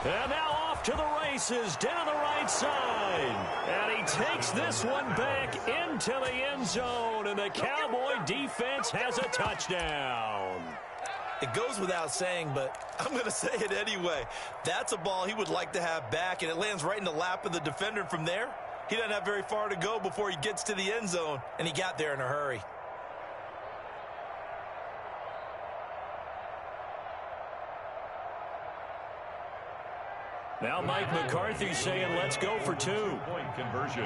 A: And now off to the races down the right side. And he takes this one back into the end zone. And the Cowboy defense has a touchdown.
D: It goes without saying, but I'm going to say it anyway. That's a ball he would like to have back, and it lands right in the lap of the defender. From there, he doesn't have very far to go before he gets to the end zone, and he got there in a hurry.
A: Now Mike McCarthy saying, let's go for 2.
C: Point conversion.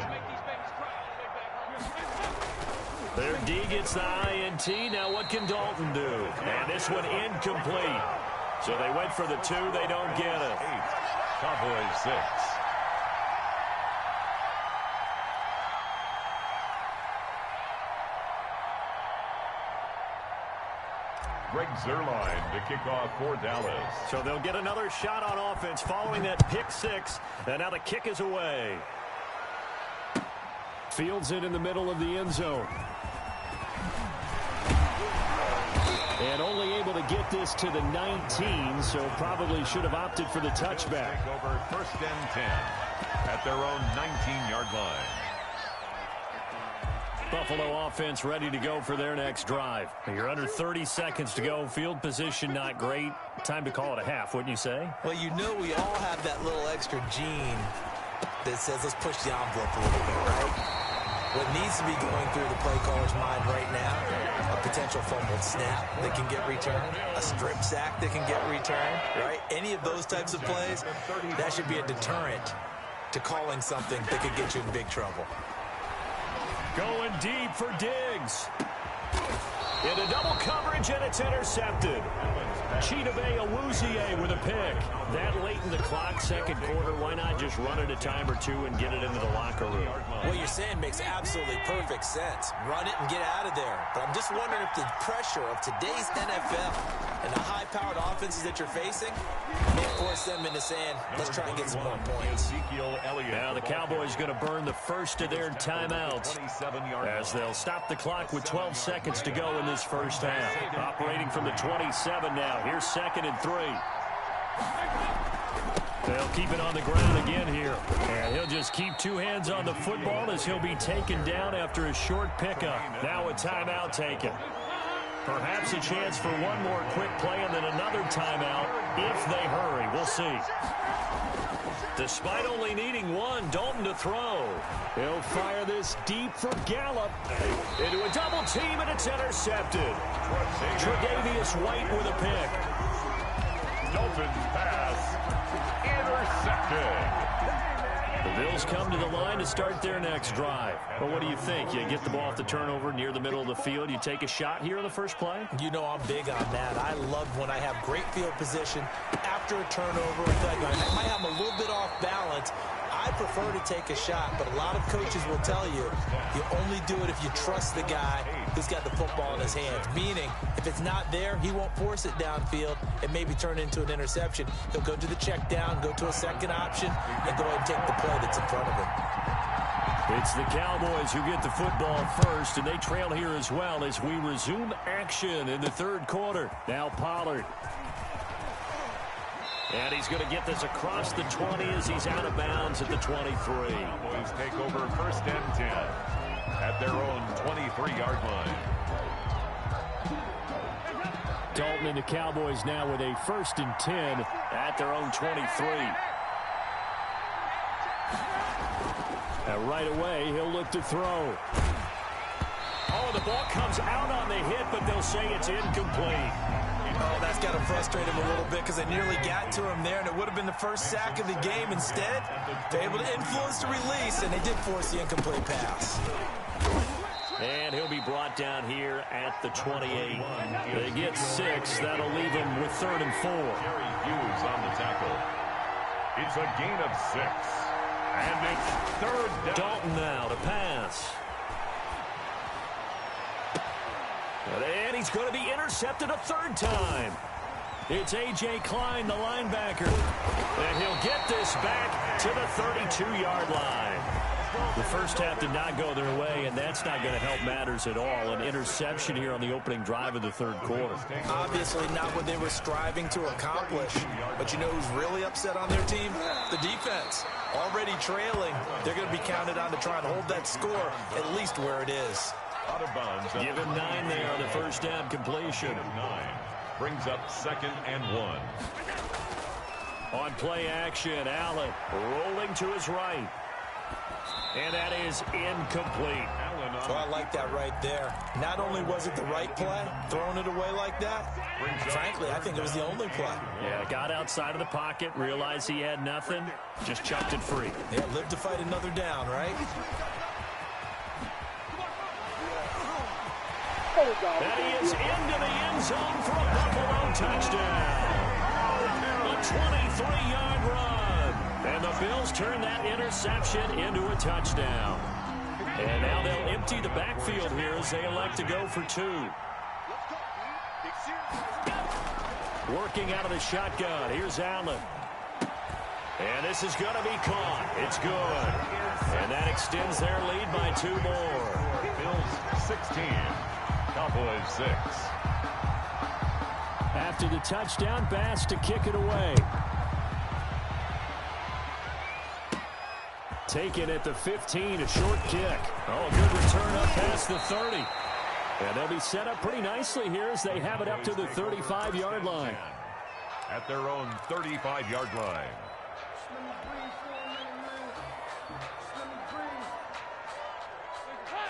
A: Their D gets the INT. Now what can Dalton do? And this one incomplete. So they went for the 2. They don't get it.
C: 8. Cowboys 6. Greg Zuerlein to kick off for Dallas.
A: So they'll get another shot on offense following that pick 6. And now the kick is away. Fields it in the middle of the end zone.
F: And only able to get this to the 19, so probably should have opted for the touchback.
C: Take over 1st and 10 at their own 19-yard line.
F: Buffalo offense ready to go for their next drive. You're under 30 seconds to go. Field position not great. Time to call it a half, wouldn't you say?
D: Well, you know we all have that little extra gene that says let's push the envelope a little bit, right? What needs to be going through the play caller's mind right now, a potential fumbled snap that can get returned, a strip sack that can get returned, right? Any of those types of plays, that should be a deterrent to calling something that could get you in big trouble.
F: Going deep for Diggs. Into double coverage, and it's intercepted. Chidobe Awuzie with a pick. That late in the clock, second quarter, why not just run it a time or two and get it into the locker room?
D: What you're saying makes absolutely perfect sense. Run it and get out of there. But I'm just wondering if the pressure of today's NFL and the high-powered offenses that you're facing may force them into saying, let's try and get some more points.
F: Now the Cowboys going to burn the first of their timeouts as they'll stop the clock with 12 seconds to go in this first half. Operating from the 27 now. Here's 2nd and 3. They'll keep it on the ground again here. And he'll just keep two hands on the football as he'll be taken down after a short pickup. Now a timeout taken. Perhaps a chance for one more quick play and then another timeout if they hurry. We'll see. Despite only needing one, Dalton to throw. He'll fire this deep for Gallup. Into a double team, and it's intercepted. Tre'Davious White with a pick.
C: Dalton's pass intercepted.
F: The Bills come to the line to start their next drive. But what do you think? You get the ball off the turnover near the middle of the field. You take a shot here in the first play?
D: You know I'm big on that. I love when I have great field position after a turnover. I might have them a little bit off balance. I prefer to take a shot, but a lot of coaches will tell you, you only do it if you trust the guy who's got the football in his hands. Meaning, if it's not there, he won't force it downfield and maybe turn it into an interception. He'll go to the check down, go to a second option, and go ahead and take the play that's in front of him.
F: It's the Cowboys who get the football first, and they trail here as well as we resume action in the third quarter. Now Pollard. And he's going to get this across the 20 as he's out of bounds at the 23.
C: Cowboys take over 1st and 10 at their own 23-yard line.
F: Dalton and the Cowboys now with a 1st and 10 at their own 23. And right away, he'll look to throw. Oh, the ball comes out on the hit, but they'll say it's incomplete.
D: Oh, that's got to frustrate him a little bit because they nearly got to him there, and it would have been the first sack of the game. Instead, they're able to influence the release, and they did force the incomplete pass.
F: And he'll be brought down here at the 28. They get 6. That'll leave him with 3rd and 4.
C: Jerry Hughes on the tackle. It's a gain of 6. And it's 3rd down.
F: Dalton now to pass. And he's going to be intercepted a 3rd time. It's A.J. Klein, the linebacker. And he'll get this back to the 32-yard line. The first half did not go their way, and that's not going to help matters at all. An interception here on the opening drive of the third quarter.
D: Obviously not what they were striving to accomplish. But you know who's really upset on their team? The defense. Already trailing. They're going to be counted on to try and hold that score at least where it is.
C: Out of bounds.
F: Give him 9 there on the first down completion.
C: 9 brings up 2nd and 1.
F: On play action, Allen rolling to his right. And that is incomplete.
D: So I like that right there. Not only was it the right play, throwing it away like that, frankly, I think it was the only play.
F: Yeah, got outside of the pocket, realized he had nothing, just chucked it free.
D: Yeah, live to fight another down, right?
F: And he is into the end zone for a Buffalo touchdown. A 23-yard run. And the Bills turn that interception into a touchdown. And now they'll empty the backfield here as they elect to go for 2. Working out of the shotgun. Here's Allen. And this is going to be caught. It's good. And that extends their lead by 2 more.
C: Bills 16. Cowboys 6.
A: After the touchdown, Bass to kick it away. Taken at the 15, a short kick. Oh, good return up past the 30. And they'll be set up pretty nicely here as they have it up to the 35-yard line.
C: At their own 35-yard line.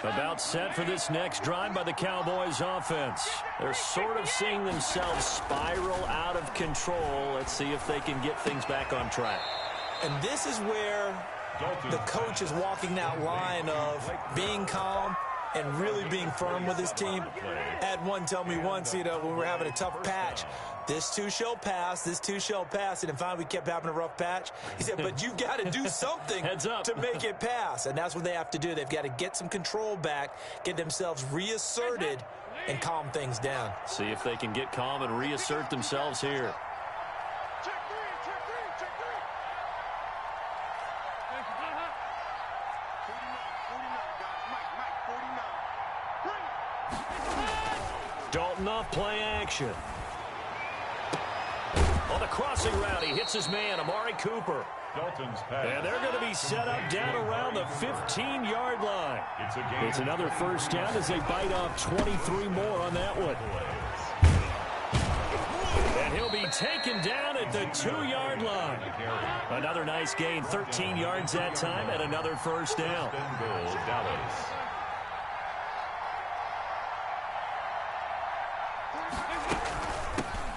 A: About set for this next drive by the Cowboys offense. They're sort of seeing themselves spiral out of control. Let's see if they can get things back on track.
D: And this is where the coach is walking that line of being calm and really being firm with his team. Had one tell me once, when we're having a tough patch, this too shall pass, this too shall pass. And finally we kept having a rough patch. He said, but you've got to do something to make it pass. And that's what they have to do. They've got to get some control back, get themselves reasserted, and calm things down.
A: See if they can get calm and reassert themselves here. Dalton off play action. On the crossing route, he hits his man, Amari Cooper.
C: Dalton's pass.
A: And they're going to be set up down around the 15-yard line. It's another first down as they bite off 23 more on that one. And he'll be taken down at the 2-yard line. Another nice gain, 13 yards that time, and another first down.
C: Dallas.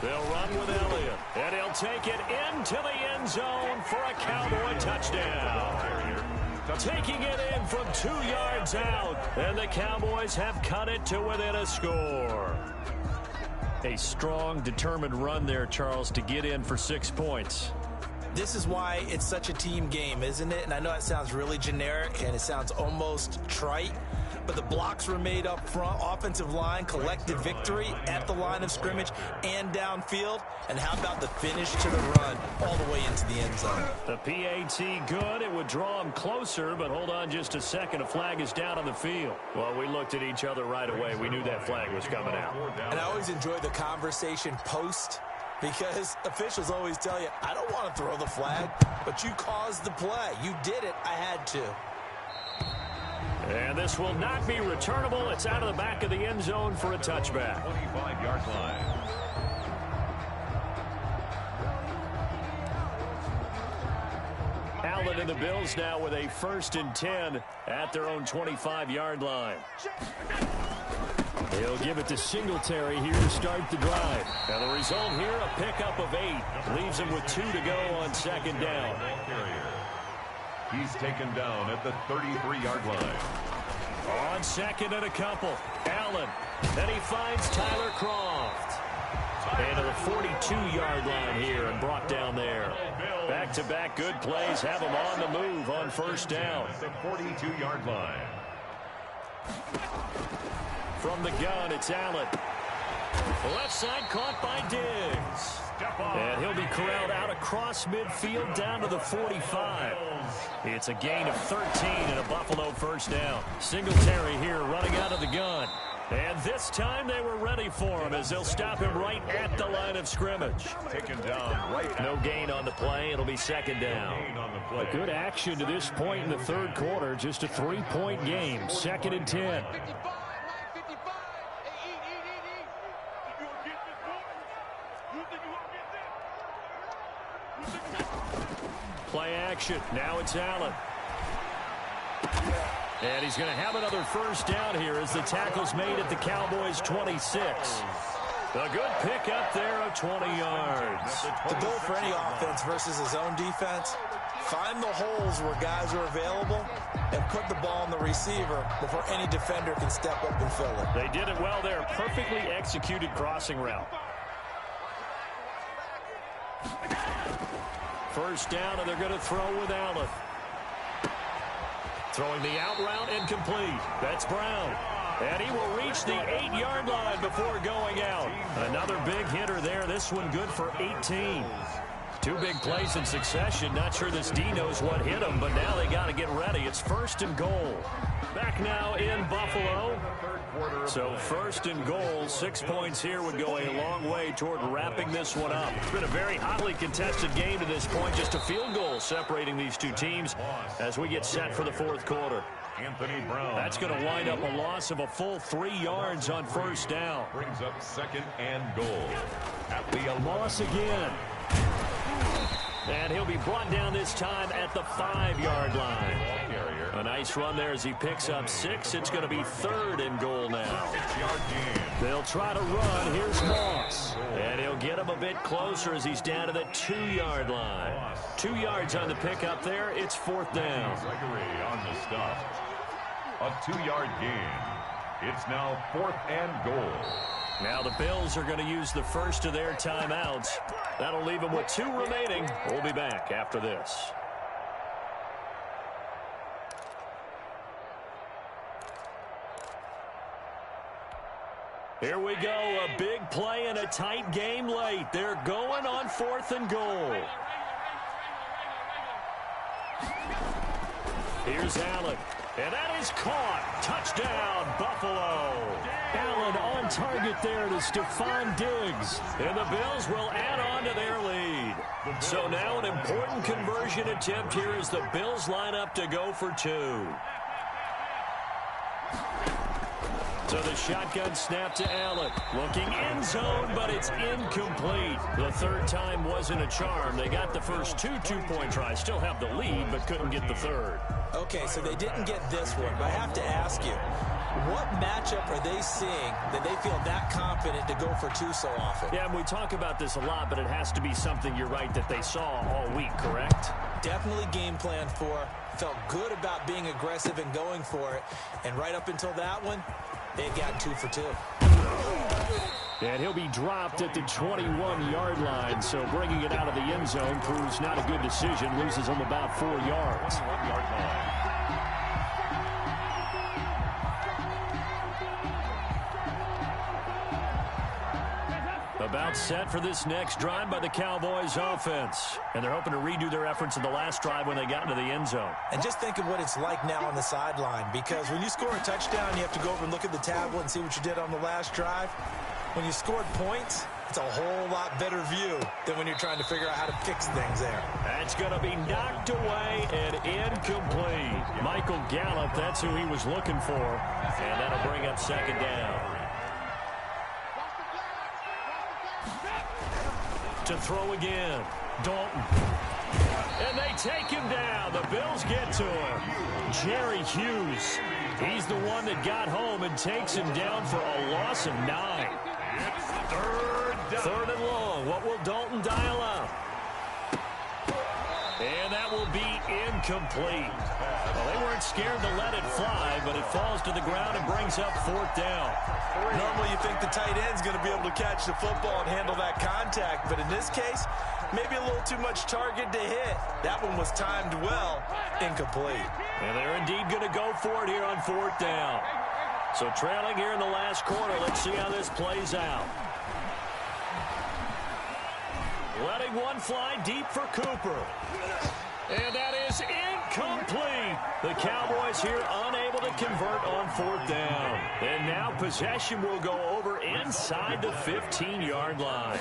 A: They'll run with Elliott, and he'll take it into the end zone for a Cowboy touchdown. Taking it in from 2 yards out, and the Cowboys have cut it to within a score. A strong, determined run there, Charles, to get in for 6 points.
D: This is why it's such a team game, isn't it? And I know it sounds really generic, and it sounds almost trite, but the blocks were made up front, offensive line, collective victory at the line of scrimmage and downfield. And how about the finish to the run all the way into the end zone?
A: The PAT good. It would draw him closer, but hold on just a second. A flag is down on the field. Well, we looked at each other right away. We knew that flag was coming out.
D: And I always enjoy the conversation post, because officials always tell you, I don't want to throw the flag, but you caused the play. You did it. I had to.
A: And this will not be returnable. It's out of the back of the end zone for a touchback.
C: 25-yard line.
A: Allen and the Bills now with a 1st and 10 at their own 25-yard line. He'll give it to Singletary here to start the drive. And the result here, a pickup of 8. Leaves him with 2 to go on 2nd down.
C: He's taken down at the 33-yard line.
A: On 2nd and a couple. Allen. Then he finds Tyler Croft. And to the 42-yard line here and brought down there. Back-to-back good plays have him on the move on 1st down.
C: At the 42-yard line.
A: From the gun, it's Allen. Left side caught by Diggs. And he'll be corralled out across midfield down to the 45. It's a gain of 13 and a Buffalo 1st down. Singletary here running out of the gun. And this time they were ready for him as they'll stop him right at the line of scrimmage.
C: Taken down right.
A: No gain on the play. It'll be 2nd down. A good action to this point in the 3rd quarter. Just a 3-point game. 2nd and 10. Play action. Now it's Allen. And he's going to have another 1st down here as the tackle's made at the Cowboys' 26. A good pick up there of 20 yards.
D: The goal for any offense versus his own defense, find the holes where guys are available and put the ball on the receiver before any defender can step up and fill it.
A: They did it well there. Perfectly executed crossing route. 1st down, and they're going to throw with Allen. Throwing the out route incomplete. That's Brown. And he will reach the 8-yard line before going out. Another big hitter there. This one good for 18. Two big plays in succession. Not sure this D knows what hit him, but now they got to get ready. It's 1st and goal. Back now in Buffalo. So 1st and goal, 6 points here would go a long way toward wrapping this one up. It's been a very hotly contested game to this point. Just a field goal separating these two teams as we get set for the 4th quarter.
C: Anthony Brown.
A: That's going to wind up a loss of a full 3 yards on 1st down.
C: Brings up 2nd and goal. At the
A: Loss again. And he'll be brought down this time at the 5-yard line. A nice run there as he picks up 6. It's going to be 3rd and goal now. They'll try to run. Here's Moss. And he'll get him a bit closer as he's down to the 2-yard line. 2 yards on the pickup there. It's 4th down.
C: Gregory on the stop. A 2-yard gain. It's now 4th and goal.
A: Now the Bills are going to use the first of their timeouts. That'll leave them with 2 remaining. We'll be back after this. Here we go, a big play and a tight game late. They're going on 4th and goal. Here's Allen, and that is caught. Touchdown, Buffalo. Allen on target there to Stephon Diggs, and the Bills will add on to their lead. So now an important conversion attempt here as the Bills line up to go for 2. So the shotgun snap to Allen. Looking end zone, but it's incomplete. The 3rd time wasn't a charm. They got the first 2 two-point tries. Still have the lead, but couldn't get the 3rd.
D: Okay, so they didn't get this one, but I have to ask you, what matchup are they seeing that they feel that confident to go for 2 so often?
A: Yeah, and we talk about this a lot, but it has to be something, you're right, that they saw all week, correct?
D: Definitely game plan for. Felt good about being aggressive and going for it. And right up until that one, they've gotten 2 for 2.
A: And he'll be dropped at the 21-yard line, so bringing it out of the end zone proves not a good decision. Loses him about 4 yards.
C: 1-yard line.
A: About set for this next drive by the Cowboys offense. And they're hoping to redo their efforts in the last drive when they got into the end zone.
D: And just think of what it's like now on the sideline, because when you score a touchdown, you have to go over and look at the tablet and see what you did on the last drive. When you scored points, it's a whole lot better view than when you're trying to figure out how to fix things there.
A: That's going to be knocked away and incomplete. Michael Gallup, that's who he was looking for. And that'll bring up 2nd down. To throw again. Dalton. And they take him down. The Bills get to him. Jerry Hughes. He's the one that got home and takes him down for a loss of 9.
C: It's 3rd down.
A: 3rd and long. What will Dalton dial up? And that will be incomplete. Well, they weren't scared to let it fly, but it falls to the ground and brings up 4th down.
D: Normally you think the tight end's going to be able to catch the football and handle that contact, but in this case, maybe a little too much target to hit. That one was timed well, incomplete.
A: And they're indeed going to go for it here on 4th down. So trailing here in the last quarter, let's see how this plays out. Letting one fly deep for Cooper. And that is incomplete. The Cowboys here unable to convert on 4th down. And now possession will go over inside the 15-yard line.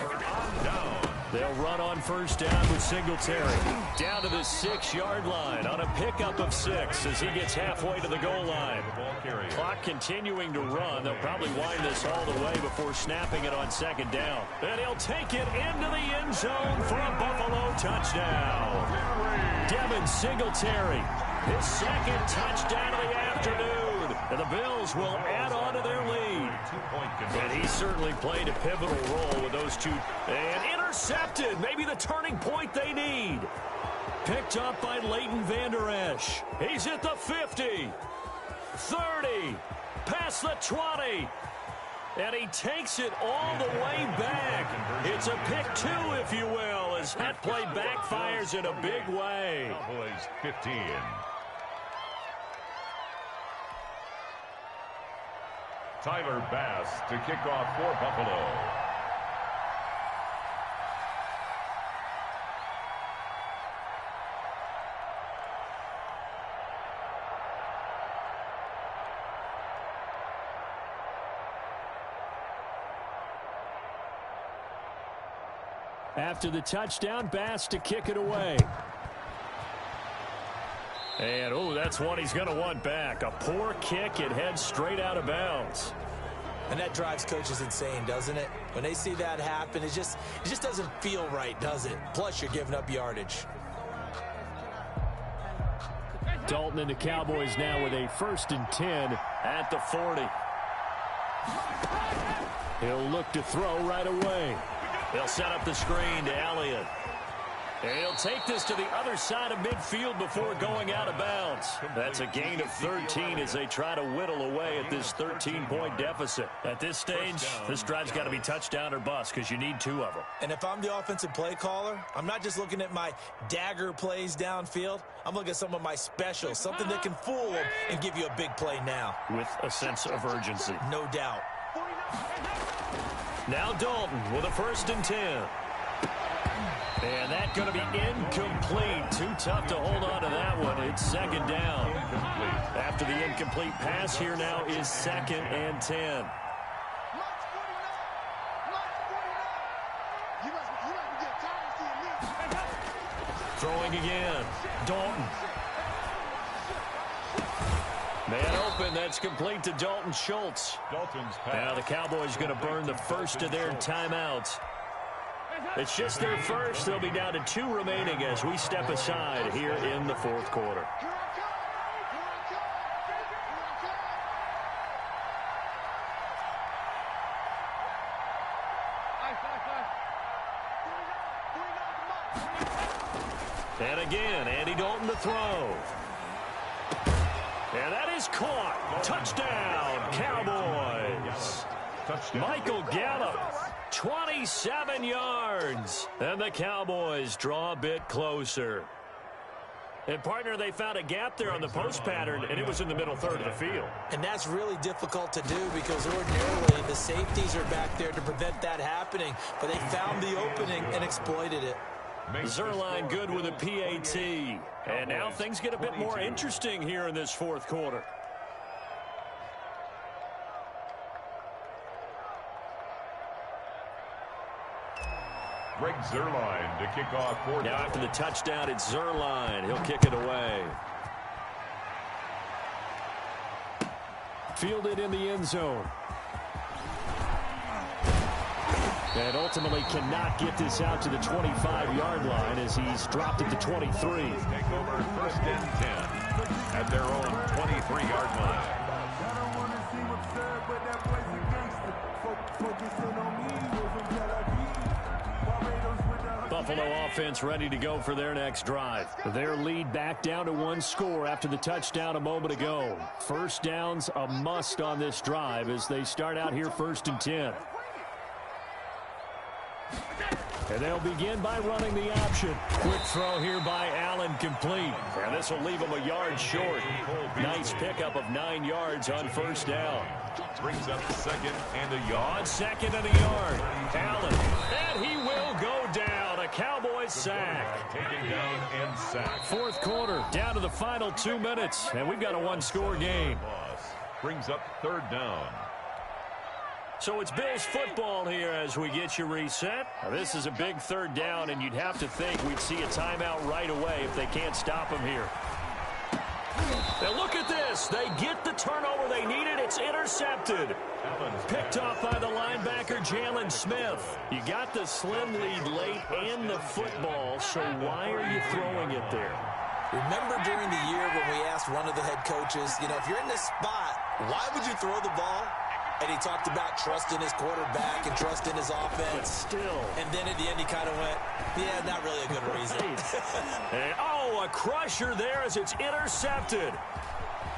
A: They'll run on 1st down with Singletary. Down to the 6-yard line on a pickup of 6 as he gets halfway to the goal line. Clock continuing to run. They'll probably wind this all the way before snapping it on 2nd down. And he'll take it into the end zone for a Buffalo touchdown. Devin Singletary, his 2nd touchdown of the afternoon. And the Bills will add on to their lead. And he certainly played a pivotal role with those 2. And intercepted. Maybe the turning point they need. Picked up by Leighton Vander Esch. He's at the 50. 30. Past the 20. And he takes it all the way back. It's a pick 2, if you will, as that play backfires in a big way.
C: Cowboys 15. Tyler Bass to kick off for Buffalo.
A: After the touchdown, Bass to kick it away. And, oh, that's one he's going to want back. A poor kick. It heads straight out of bounds.
D: And that drives coaches insane, doesn't it? When they see that happen, it just doesn't feel right, does it? Plus, you're giving up yardage.
A: Dalton and the Cowboys now with a 1st and 10 at the 40. He'll look to throw right away. They'll set up the screen to Elliott. And he'll take this to the other side of midfield before going out of bounds. That's a gain of 13 as they try to whittle away at this 13-point deficit. At this stage, this drive's got to be touchdown or bust because you need 2 of them.
D: And if I'm the offensive play caller, I'm not just looking at my dagger plays downfield. I'm looking at some of my specials, something that can fool them and give you a big play now.
A: With a sense of urgency.
D: No doubt.
A: Now Dalton with a 1st and 10. And that's going to be incomplete. Too tough to hold on to that one. It's 2nd down. After the incomplete pass, here now is 2nd and 10. Throwing again. Dalton. Man open. That's complete to Dalton Schultz. Now the Cowboys going to burn the first of their timeouts. It's just their first. They'll be down to 2 remaining as we step aside here in the 4th quarter. And again, Andy Dalton to throw. And that is caught. Touchdown, Cowboys. Michael Gallup. 27 yards. And the Cowboys draw a bit closer. And, partner, they found a gap there on the post pattern, and it was in the middle third of the field.
D: And that's really difficult to do because ordinarily the safeties are back there to prevent that happening. But they found the opening and exploited it.
A: Zerline good with a PAT. And now things get a bit more interesting here in this 4th quarter.
C: Greg Zerline to kick off.
A: Now after the touchdown, it's Zerline. He'll kick it away. Fielded in the end zone. And ultimately cannot get this out to the 25-yard line as he's dropped at the 23.
C: Take over 1st and 10 at their own 23-yard line.
A: Buffalo offense ready to go for their next drive. Their lead back down to 1 score after the touchdown a moment ago. 1st down's a must on this drive as they start out here 1st and 10. And they'll begin by running the option. Quick throw here by Allen, complete. And this will leave him a yard short. Nice pickup of 9 yards on 1st down.
C: Brings up 2nd and a yard.
A: On 2nd and a yard. Allen. And he will go down. A Cowboys sack.
C: Taken down and sacked.
A: 4th quarter. Down to the final 2 minutes. And we've got a 1-score game.
C: Brings up 3rd down.
A: So it's Bills football here as we get you reset. Now, this is a big 3rd down, and you'd have to think we'd see a timeout right away if they can't stop him here. Now look at this. They get the turnover they needed. It's intercepted. Picked off by the linebacker, Jalen Smith. You got the slim lead late and the football, so why are you throwing it there?
D: Remember during the year when we asked one of the head coaches, you know, if you're in this spot, why would you throw the ball? And he talked about trusting his quarterback and trusting his offense.
A: But still.
D: And then at the end he kind of went, yeah, not really a good reason.
A: Oh, a crusher there as it's intercepted.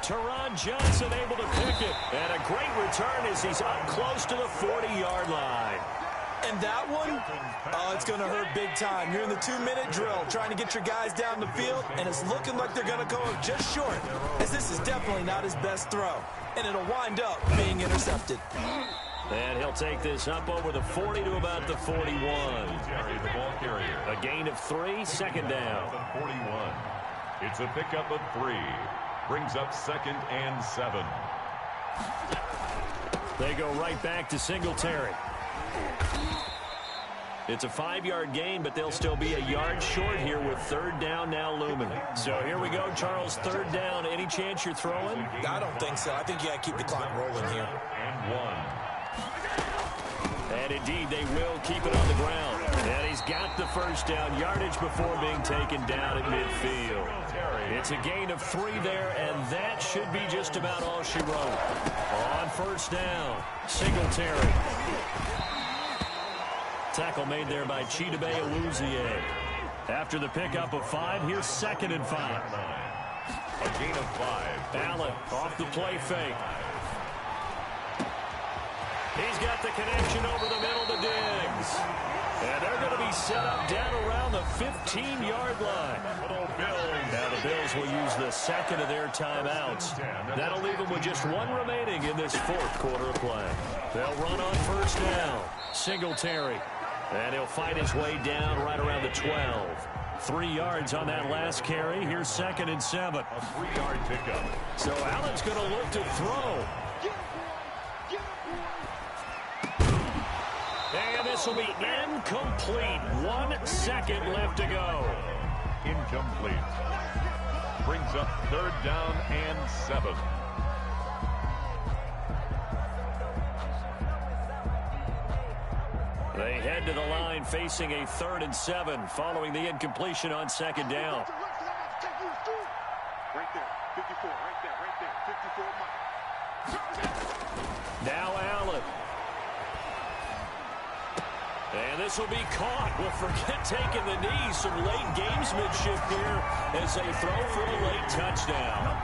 A: Teron Johnson able to pick it. And a great return as he's up close to the 40-yard line.
D: And that one, oh, it's going to hurt big time. You're in the 2-minute drill trying to get your guys down the field, and it's looking like they're going to go just short, as this is definitely not his best throw. And it'll wind up being intercepted.
A: And he'll take this up over the 40 to about the 41.
C: The ball carrier.
A: A gain of 3, 2nd down.
C: 41. It's a pickup of 3. Brings up 2nd and 7.
A: They go right back to Singletary. It's a 5-yard gain, but they'll still be a yard short here with third down now looming. So here we go, Charles, third down. Any chance you're throwing?
D: I don't think so. I think you got to keep the clock rolling here.
C: And 1.
A: And indeed, they will keep it on the ground. And he's got the first down yardage before being taken down at midfield. It's a gain of 3 there, and that should be just about all she wrote. On first down, Singletary. Tackle made there by Chidobe Awuzie. After the pickup of 5, here's 2nd and 5.
C: A gain of 5.
A: Allen off the play fake. He's got the connection over the middle to Diggs. And they're going to be set up down around the 15-yard line. Now the Bills will use the second of their timeouts. That'll leave them with just 1 remaining in this 4th quarter of play. They'll run on first down. Singletary. And he'll fight his way down right around the 12. 3 yards on that last carry. Here's 2nd and 7.
C: A 3-yard pickup.
A: So Allen's going to look to throw. And this will be incomplete. 1 second left to go.
C: Incomplete. Brings up third down and 7.
A: They head to the line facing a 3rd and 7 following the incompletion on 2nd down.
E: Right there, 54, right there, 54.
A: Now Allen. And this will be caught. Well, forget taking the knee. Some late gamesmanship here as they throw for a late touchdown.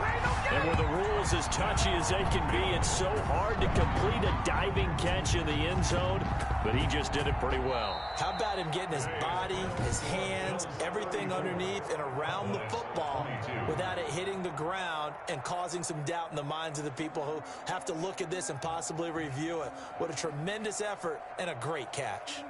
A: And with the rules as touchy as they can be, it's so hard to complete a diving catch in the end zone, but he just did it pretty well.
D: How about him getting his body, his hands, everything underneath and around the football without it hitting the ground and causing some doubt in the minds of the people who have to look at this and possibly review it. What a tremendous effort and a great catch.